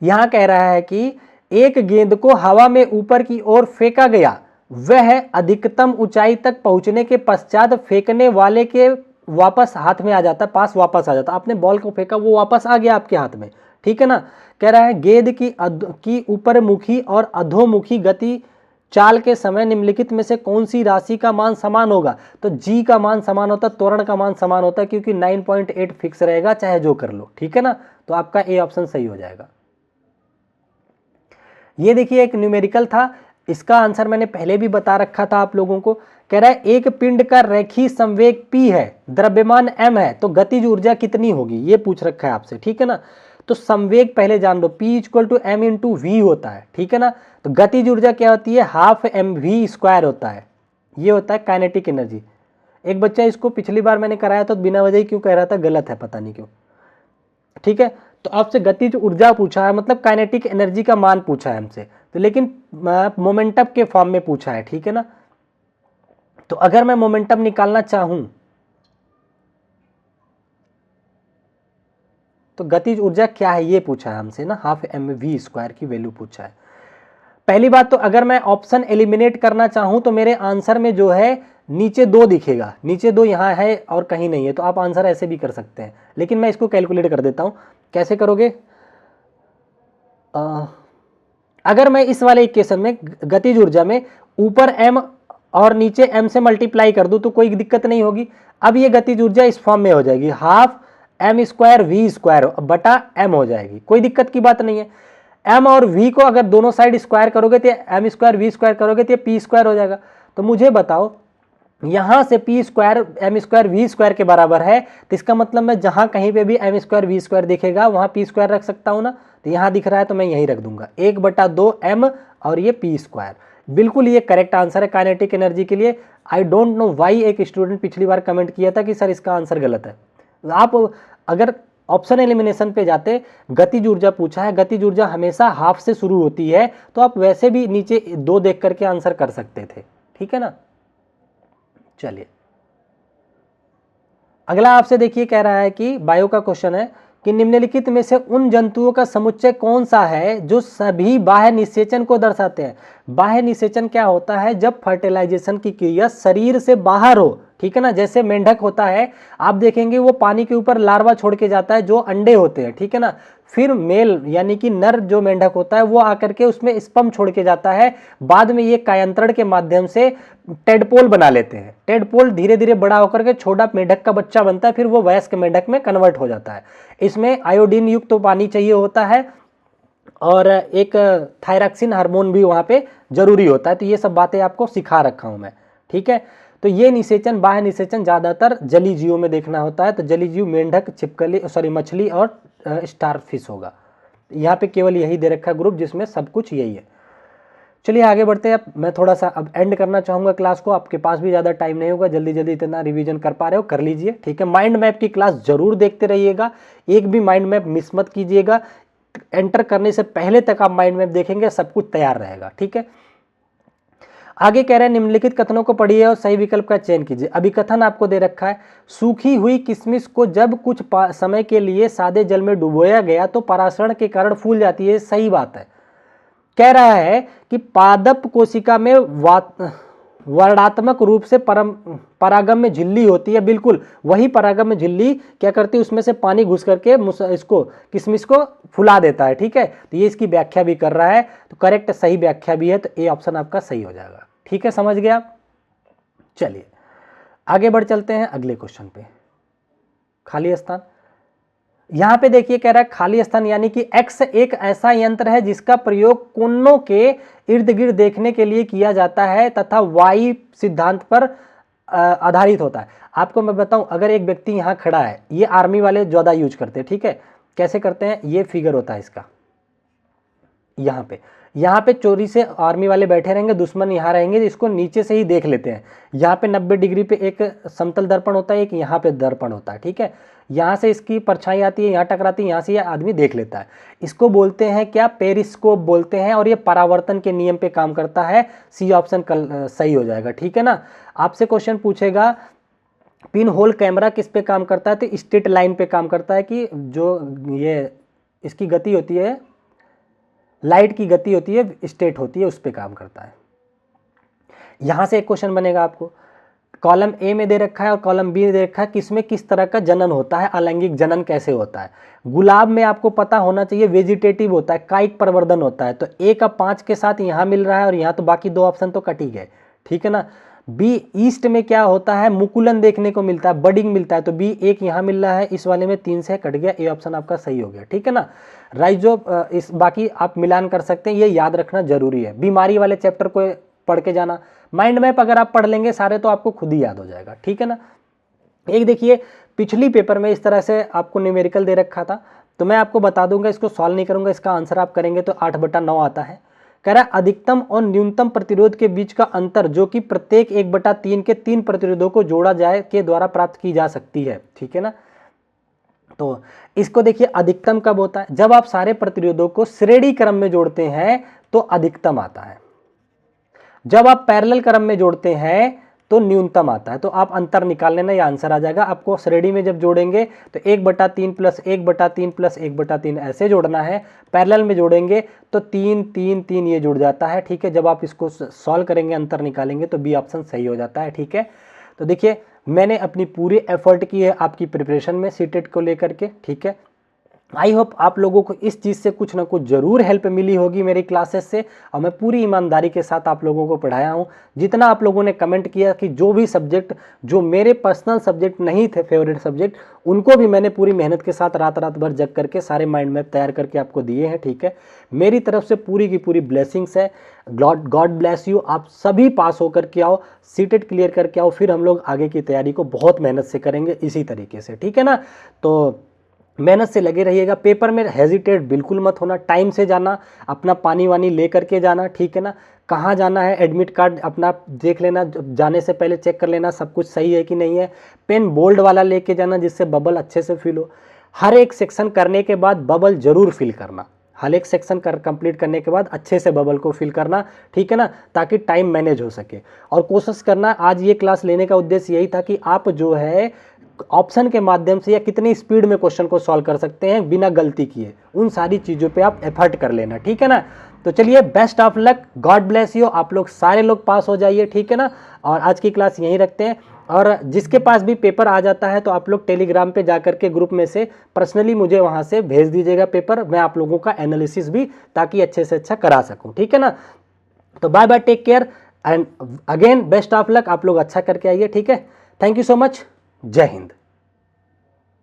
यहां कह रहा है कि एक गेंद को हवा में ऊपर की ओर फेंका गया, वह अधिकतम ऊंचाई तक पहुंचने के पश्चात फेंकने वाले के वापस हाथ में आ जाता है, पास वापस आ जाता है। आपने बॉल को फेंका, वो वापस आ गया आपके हाथ में, ठीक है ना। कह रहा है गेंद की ऊपरमुखी और अधोमुखी गति चाल के समय निम्नलिखित में से कौन सी राशि का मान समान होगा। तो जी का मान समान होता है, त्वरण का मान समान होता है, क्योंकि 9.8 फिक्स रहेगा चाहे जो कर लो, ठीक है ना। तो आपका ए ऑप्शन सही हो जाएगा। ये देखिए एक न्यूमेरिकल था, इसका आंसर मैंने पहले भी बता रखा था आप लोगों को। कह रहा है एक पिंड का रेखीय संवेग p है, द्रव्यमान m है, तो गतिज ऊर्जा कितनी होगी, ये पूछ रखा है आपसे, ठीक है ना। तो संवेग पहले जान लो, p = m × v होता है, ठीक है ना। तो गतिज ऊर्जा क्या होती है, ½ mv² होता है, ये होता है काइनेटिक एनर्जी। एक बच्चा इसको पिछली बार मैंने कराया तो बिना वजह ही क्यों कह रहा था, गलत है, पता नहीं क्यों। ठीक है, तो आपसे गतिज ऊर्जा पूछा है, मतलब काइनेटिक एनर्जी का मान पूछा है हमसे, तो लेकिन मोमेंटम के फॉर्म में पूछा है, ठीक है ना। तो अगर मैं मोमेंटम निकालना चाहूं तो गतिज ऊर्जा क्या है ये पूछा है हमसे ना, हाफ mv² की वैल्यू पूछा है। पहली बात तो अगर मैं ऑप्शन एलिमिनेट करना चाहूं तो मेरे आंसर में जो है नीचे 2 दिखेगा, नीचे 2 यहाँ है और कहीं नहीं है, तो आप आंसर ऐसे भी कर सकते हैं, लेकिन मैं इसको कैलकुलेट कर देता हूं। कैसे करोगे, अगर मैं इस वाले इक्वेशन में गतिज ऊर्जा में ऊपर m और नीचे m से मल्टीप्लाई कर दूं तो कोई दिक्कत नहीं होगी। अब ये गतिज ऊर्जा इस फॉर्म में हो जाएगी, हाफ m² v² बटा m हो जाएगी, कोई दिक्कत की बात नहीं है। m और v को अगर दोनों साइड स्क्वायर करोगे तो m² v² करोगे तो p² हो जाएगा। तो मुझे बताओ यहां से p² m² v² के बराबर है, तो इसका मतलब मैं जहां कहीं पे भी m² v² दिखेगा वहां p² रख सकता हूं ना, तो यहां दिख रहा है तो मैं यहीं रख दूंगा, 1/2 m और ये p²। बिल्कुल ये करेक्ट आंसर है काइनेटिक एनर्जी के लिए। आई डोंट नो व्हाई एक स्टूडेंट पिछली बार कमेंट किया था कि सर इसका आंसर गलत है। आप अगर ऑप्शन एलिमिनेशन पे जाते, गतिज ऊर्जा पूछा है, गतिज ऊर्जा हमेशा हाफ से शुरू होती है, तो आप वैसे भी नीचे 2 देख करके आंसर कर सकते थे, ठीक है ना। चलिए अगला आपसे देखिए, कह रहा है कि बायो का क्वेश्चन है कि निम्नलिखित में से उन जंतुओं का समुच्चय कौन सा है जो सभी बाह्य निषेचन को दर्शाते हैं। बाह्य निषेचन क्या होता है, जब फर्टिलाइजेशन की क्रिया शरीर से बाहर हो, ठीक है ना। जैसे मेंढक होता है, आप देखेंगे वो पानी के ऊपर लार्वा छोड़ के जाता है जो अंडे होते हैं, ठीक है ना। फिर मेल यानी कि नर जो मेंढक होता है वो आकर के उसमें स्पर्म छोड़ के जाता है, बाद में ये कायांतरण के माध्यम से टेडपोल बना लेते हैं। टेडपोल धीरे धीरे बड़ा होकर के छोटा मेंढक का बच्चा बनता है, फिर वो वयस्क मेंढक में कन्वर्ट हो जाता है। इसमें आयोडीन युक्त तो पानी चाहिए होता है और एक थायरॉक्सिन हार्मोन भी वहां पे जरूरी होता है। तो ये सब बातें आपको सिखा रखा हूं मैं, ठीक है। तो ये निषेचन, बाह्य निषेचन ज्यादातर जलीय जीवों में देखना होता है, तो जलीय जीव मेंढक, छिपकली, सॉरी मछली और स्टारफिश होगा। यहाँ पे केवल यही दे रखा है ग्रुप जिसमें सब कुछ यही है। चलिए आगे बढ़ते हैं। अब मैं थोड़ा सा अब एंड करना चाहूंगा क्लास को, आपके पास भी ज़्यादा टाइम नहीं होगा, जल्दी जल्दी इतना रिवीजन कर पा रहे हो कर लीजिए, ठीक है। माइंड मैप की क्लास जरूर देखते रहिएगा, एक भी माइंड मैप मिस मत कीजिएगा। एंटर करने से पहले तक आप माइंड मैप देखेंगे, सब कुछ तैयार रहेगा, ठीक है। आगे कह रहे हैं निम्नलिखित कथनों को पढ़िए और सही विकल्प का चयन कीजिए। अभी कथन आपको दे रखा है, सूखी हुई किशमिश को जब कुछ समय के लिए सादे जल में डुबोया गया तो परासरण के कारण फूल जाती है। सही बात है। कह रहा है कि पादप कोशिका में वर्णात्मक रूप से परागम में झिल्ली होती है, बिल्कुल वही परागम में झिल्ली क्या करती है, उसमें से पानी घुस करके इसको किशमिश को फुला देता है, ठीक है। तो ये इसकी व्याख्या भी कर रहा है, तो करेक्ट सही व्याख्या भी है, तो ए ऑप्शन आपका सही हो जाएगा, ठीक है, समझ गया। चलिए आगे बढ़ चलते हैं अगले क्वेश्चन पे। खाली स्थान, यहां पे देखिए कह रहा है खाली स्थान यानी कि एक्स एक ऐसा यंत्र है जिसका प्रयोग कोनों के इर्द गिर्द देखने के लिए किया जाता है तथा वाई सिद्धांत पर आधारित होता है। आपको मैं बताऊं, अगर एक व्यक्ति यहां खड़ा है, ये आर्मी वाले ज्यादा यूज करते हैं, ठीक है। कैसे करते हैं, ये फिगर होता है इसका, यहाँ पे चोरी से आर्मी वाले बैठे रहेंगे, दुश्मन यहाँ रहेंगे, इसको नीचे से ही देख लेते हैं। यहाँ पे 90 डिग्री पे एक समतल दर्पण होता है, एक यहाँ पे दर्पण होता है, ठीक है। यहाँ से इसकी परछाई आती है, यहाँ टकराती है, यहाँ से ये आदमी देख लेता है। इसको बोलते हैं क्या, पेरिस्कोप बोलते हैं, और ये परावर्तन के नियम पे काम करता है। सी ऑप्शन सही हो जाएगा, ठीक है ना। आपसे क्वेश्चन पूछेगा पिन होल कैमरा किस पे काम करता है, तो स्ट्रेट लाइन पे काम करता है, कि जो ये इसकी गति होती है, लाइट की गति होती है, स्ट्रेट होती है, उस पे काम करता है। यहां से एक क्वेश्चन बनेगा आपको, कॉलम ए में दे रखा है और कॉलम बी में दे रखा है, किसमें किस तरह का जनन होता है, अलैंगिक जनन कैसे होता है। गुलाब में आपको पता होना चाहिए वेजिटेटिव होता है, कायिक प्रवर्धन होता है, तो ए का 5 के साथ यहां मिल रहा है और यहाँ तो बाकी 2 ऑप्शन तो कट ही गए, ठीक है ना। बी ईस्ट में क्या होता है, मुकुलन देखने को मिलता है, बडिंग मिलता है, तो बी 1 यहाँ मिल रहा है, इस वाले में 3 से कट गया, ए ऑप्शन आपका सही हो गया, ठीक है ना। राइजो इस बाकी आप मिलान कर सकते हैं, ये याद रखना जरूरी है। बीमारी वाले चैप्टर को पढ़ के जाना, माइंड मैप अगर आप पढ़ लेंगे सारे तो आपको खुद ही याद हो जाएगा, ठीक है ना। एक देखिए पिछली पेपर में इस तरह से आपको न्यूमेरिकल दे रखा था, तो मैं आपको बता दूंगा, इसको सॉल्व नहीं करूंगा, इसका आंसर आप करेंगे तो 8/9 आता है। कह रहा है अधिकतम और न्यूनतम प्रतिरोध के बीच का अंतर जो कि प्रत्येक 1/3 के 3 प्रतिरोधों को जोड़ा जाए के द्वारा प्राप्त की जा सकती है। ठीक है ना, तो इसको देखिए अधिकतम कब होता है, जब आप सारे प्रतिरोधों को श्रेणी क्रम में जोड़ते हैं तो अधिकतम आता है, जब आप पैरेलल क्रम में जोड़ते हैं तो न्यूनतम आता है। तो आप अंतर निकाल लेना, ये आंसर आ जाएगा आपको। श्रेणी में जब जोड़ेंगे तो 1/3 प्लस 1/3 प्लस 1/3 ऐसे जोड़ना है, पैरेलल में जोड़ेंगे तो 3 3 3 ये जुड़ जाता है। ठीक है, जब आप इसको सॉल्व करेंगे, अंतर निकालेंगे तो बी ऑप्शन सही हो जाता है। ठीक है, तो देखिए मैंने अपनी पूरी एफर्ट की है आपकी प्रिपरेशन में सीटेट को लेकर के। ठीक है, आई होप आप लोगों को इस चीज़ से कुछ ना कुछ ज़रूर हेल्प मिली होगी मेरी क्लासेस से, और मैं पूरी ईमानदारी के साथ आप लोगों को पढ़ाया हूँ। जितना आप लोगों ने कमेंट किया कि जो भी सब्जेक्ट जो मेरे पर्सनल सब्जेक्ट नहीं थे फेवरेट सब्जेक्ट, उनको भी मैंने पूरी मेहनत के साथ रात रात भर जग करके सारे माइंड मैप तैयार करके आपको दिए हैं। ठीक है, मेरी तरफ से पूरी की पूरी ब्लेसिंग्स है। God bless you. आप सभी पास होकर के आओ, सीटेट क्लियर करके आओ, फिर हम लोग आगे की तैयारी को बहुत मेहनत से करेंगे इसी तरीके से। ठीक है ना, तो मेहनत से लगे रहिएगा। पेपर में हेजिटेट बिल्कुल मत होना, टाइम से जाना, अपना पानी वानी ले करके जाना। ठीक है ना, कहाँ जाना है एडमिट कार्ड अपना देख लेना, जाने से पहले चेक कर लेना सब कुछ सही है कि नहीं है। पेन बोल्ड वाला लेके जाना जिससे बबल अच्छे से फिल हो। हर एक सेक्शन करने के बाद बबल जरूर फिल करना, हर एक सेक्शन कंप्लीट करने के बाद अच्छे से बबल को फिल करना। ठीक है ना, ताकि टाइम मैनेज हो सके। और कोशिश करना, आज ये क्लास लेने का उद्देश्य यही था कि आप जो है ऑप्शन के माध्यम से या कितनी स्पीड में क्वेश्चन को सॉल्व कर सकते हैं बिना गलती किए, उन सारी चीज़ों पे आप एफर्ट कर लेना। ठीक है ना, तो चलिए best of luck, God bless you. आप लोग सारे लोग पास हो जाइए। ठीक है ना, और आज की क्लास यहीं रखते हैं। और जिसके पास भी पेपर आ जाता है तो आप लोग टेलीग्राम पे जाकर के ग्रुप में से पर्सनली मुझे वहाँ से भेज दीजिएगा पेपर, मैं आप लोगों का एनालिसिस भी ताकि अच्छे से अच्छा करा सकूँ। ठीक है ना, तो bye bye, take care and again best of luck. आप लोग अच्छा करके आइए। ठीक है, थैंक यू सो मच, जय हिंद।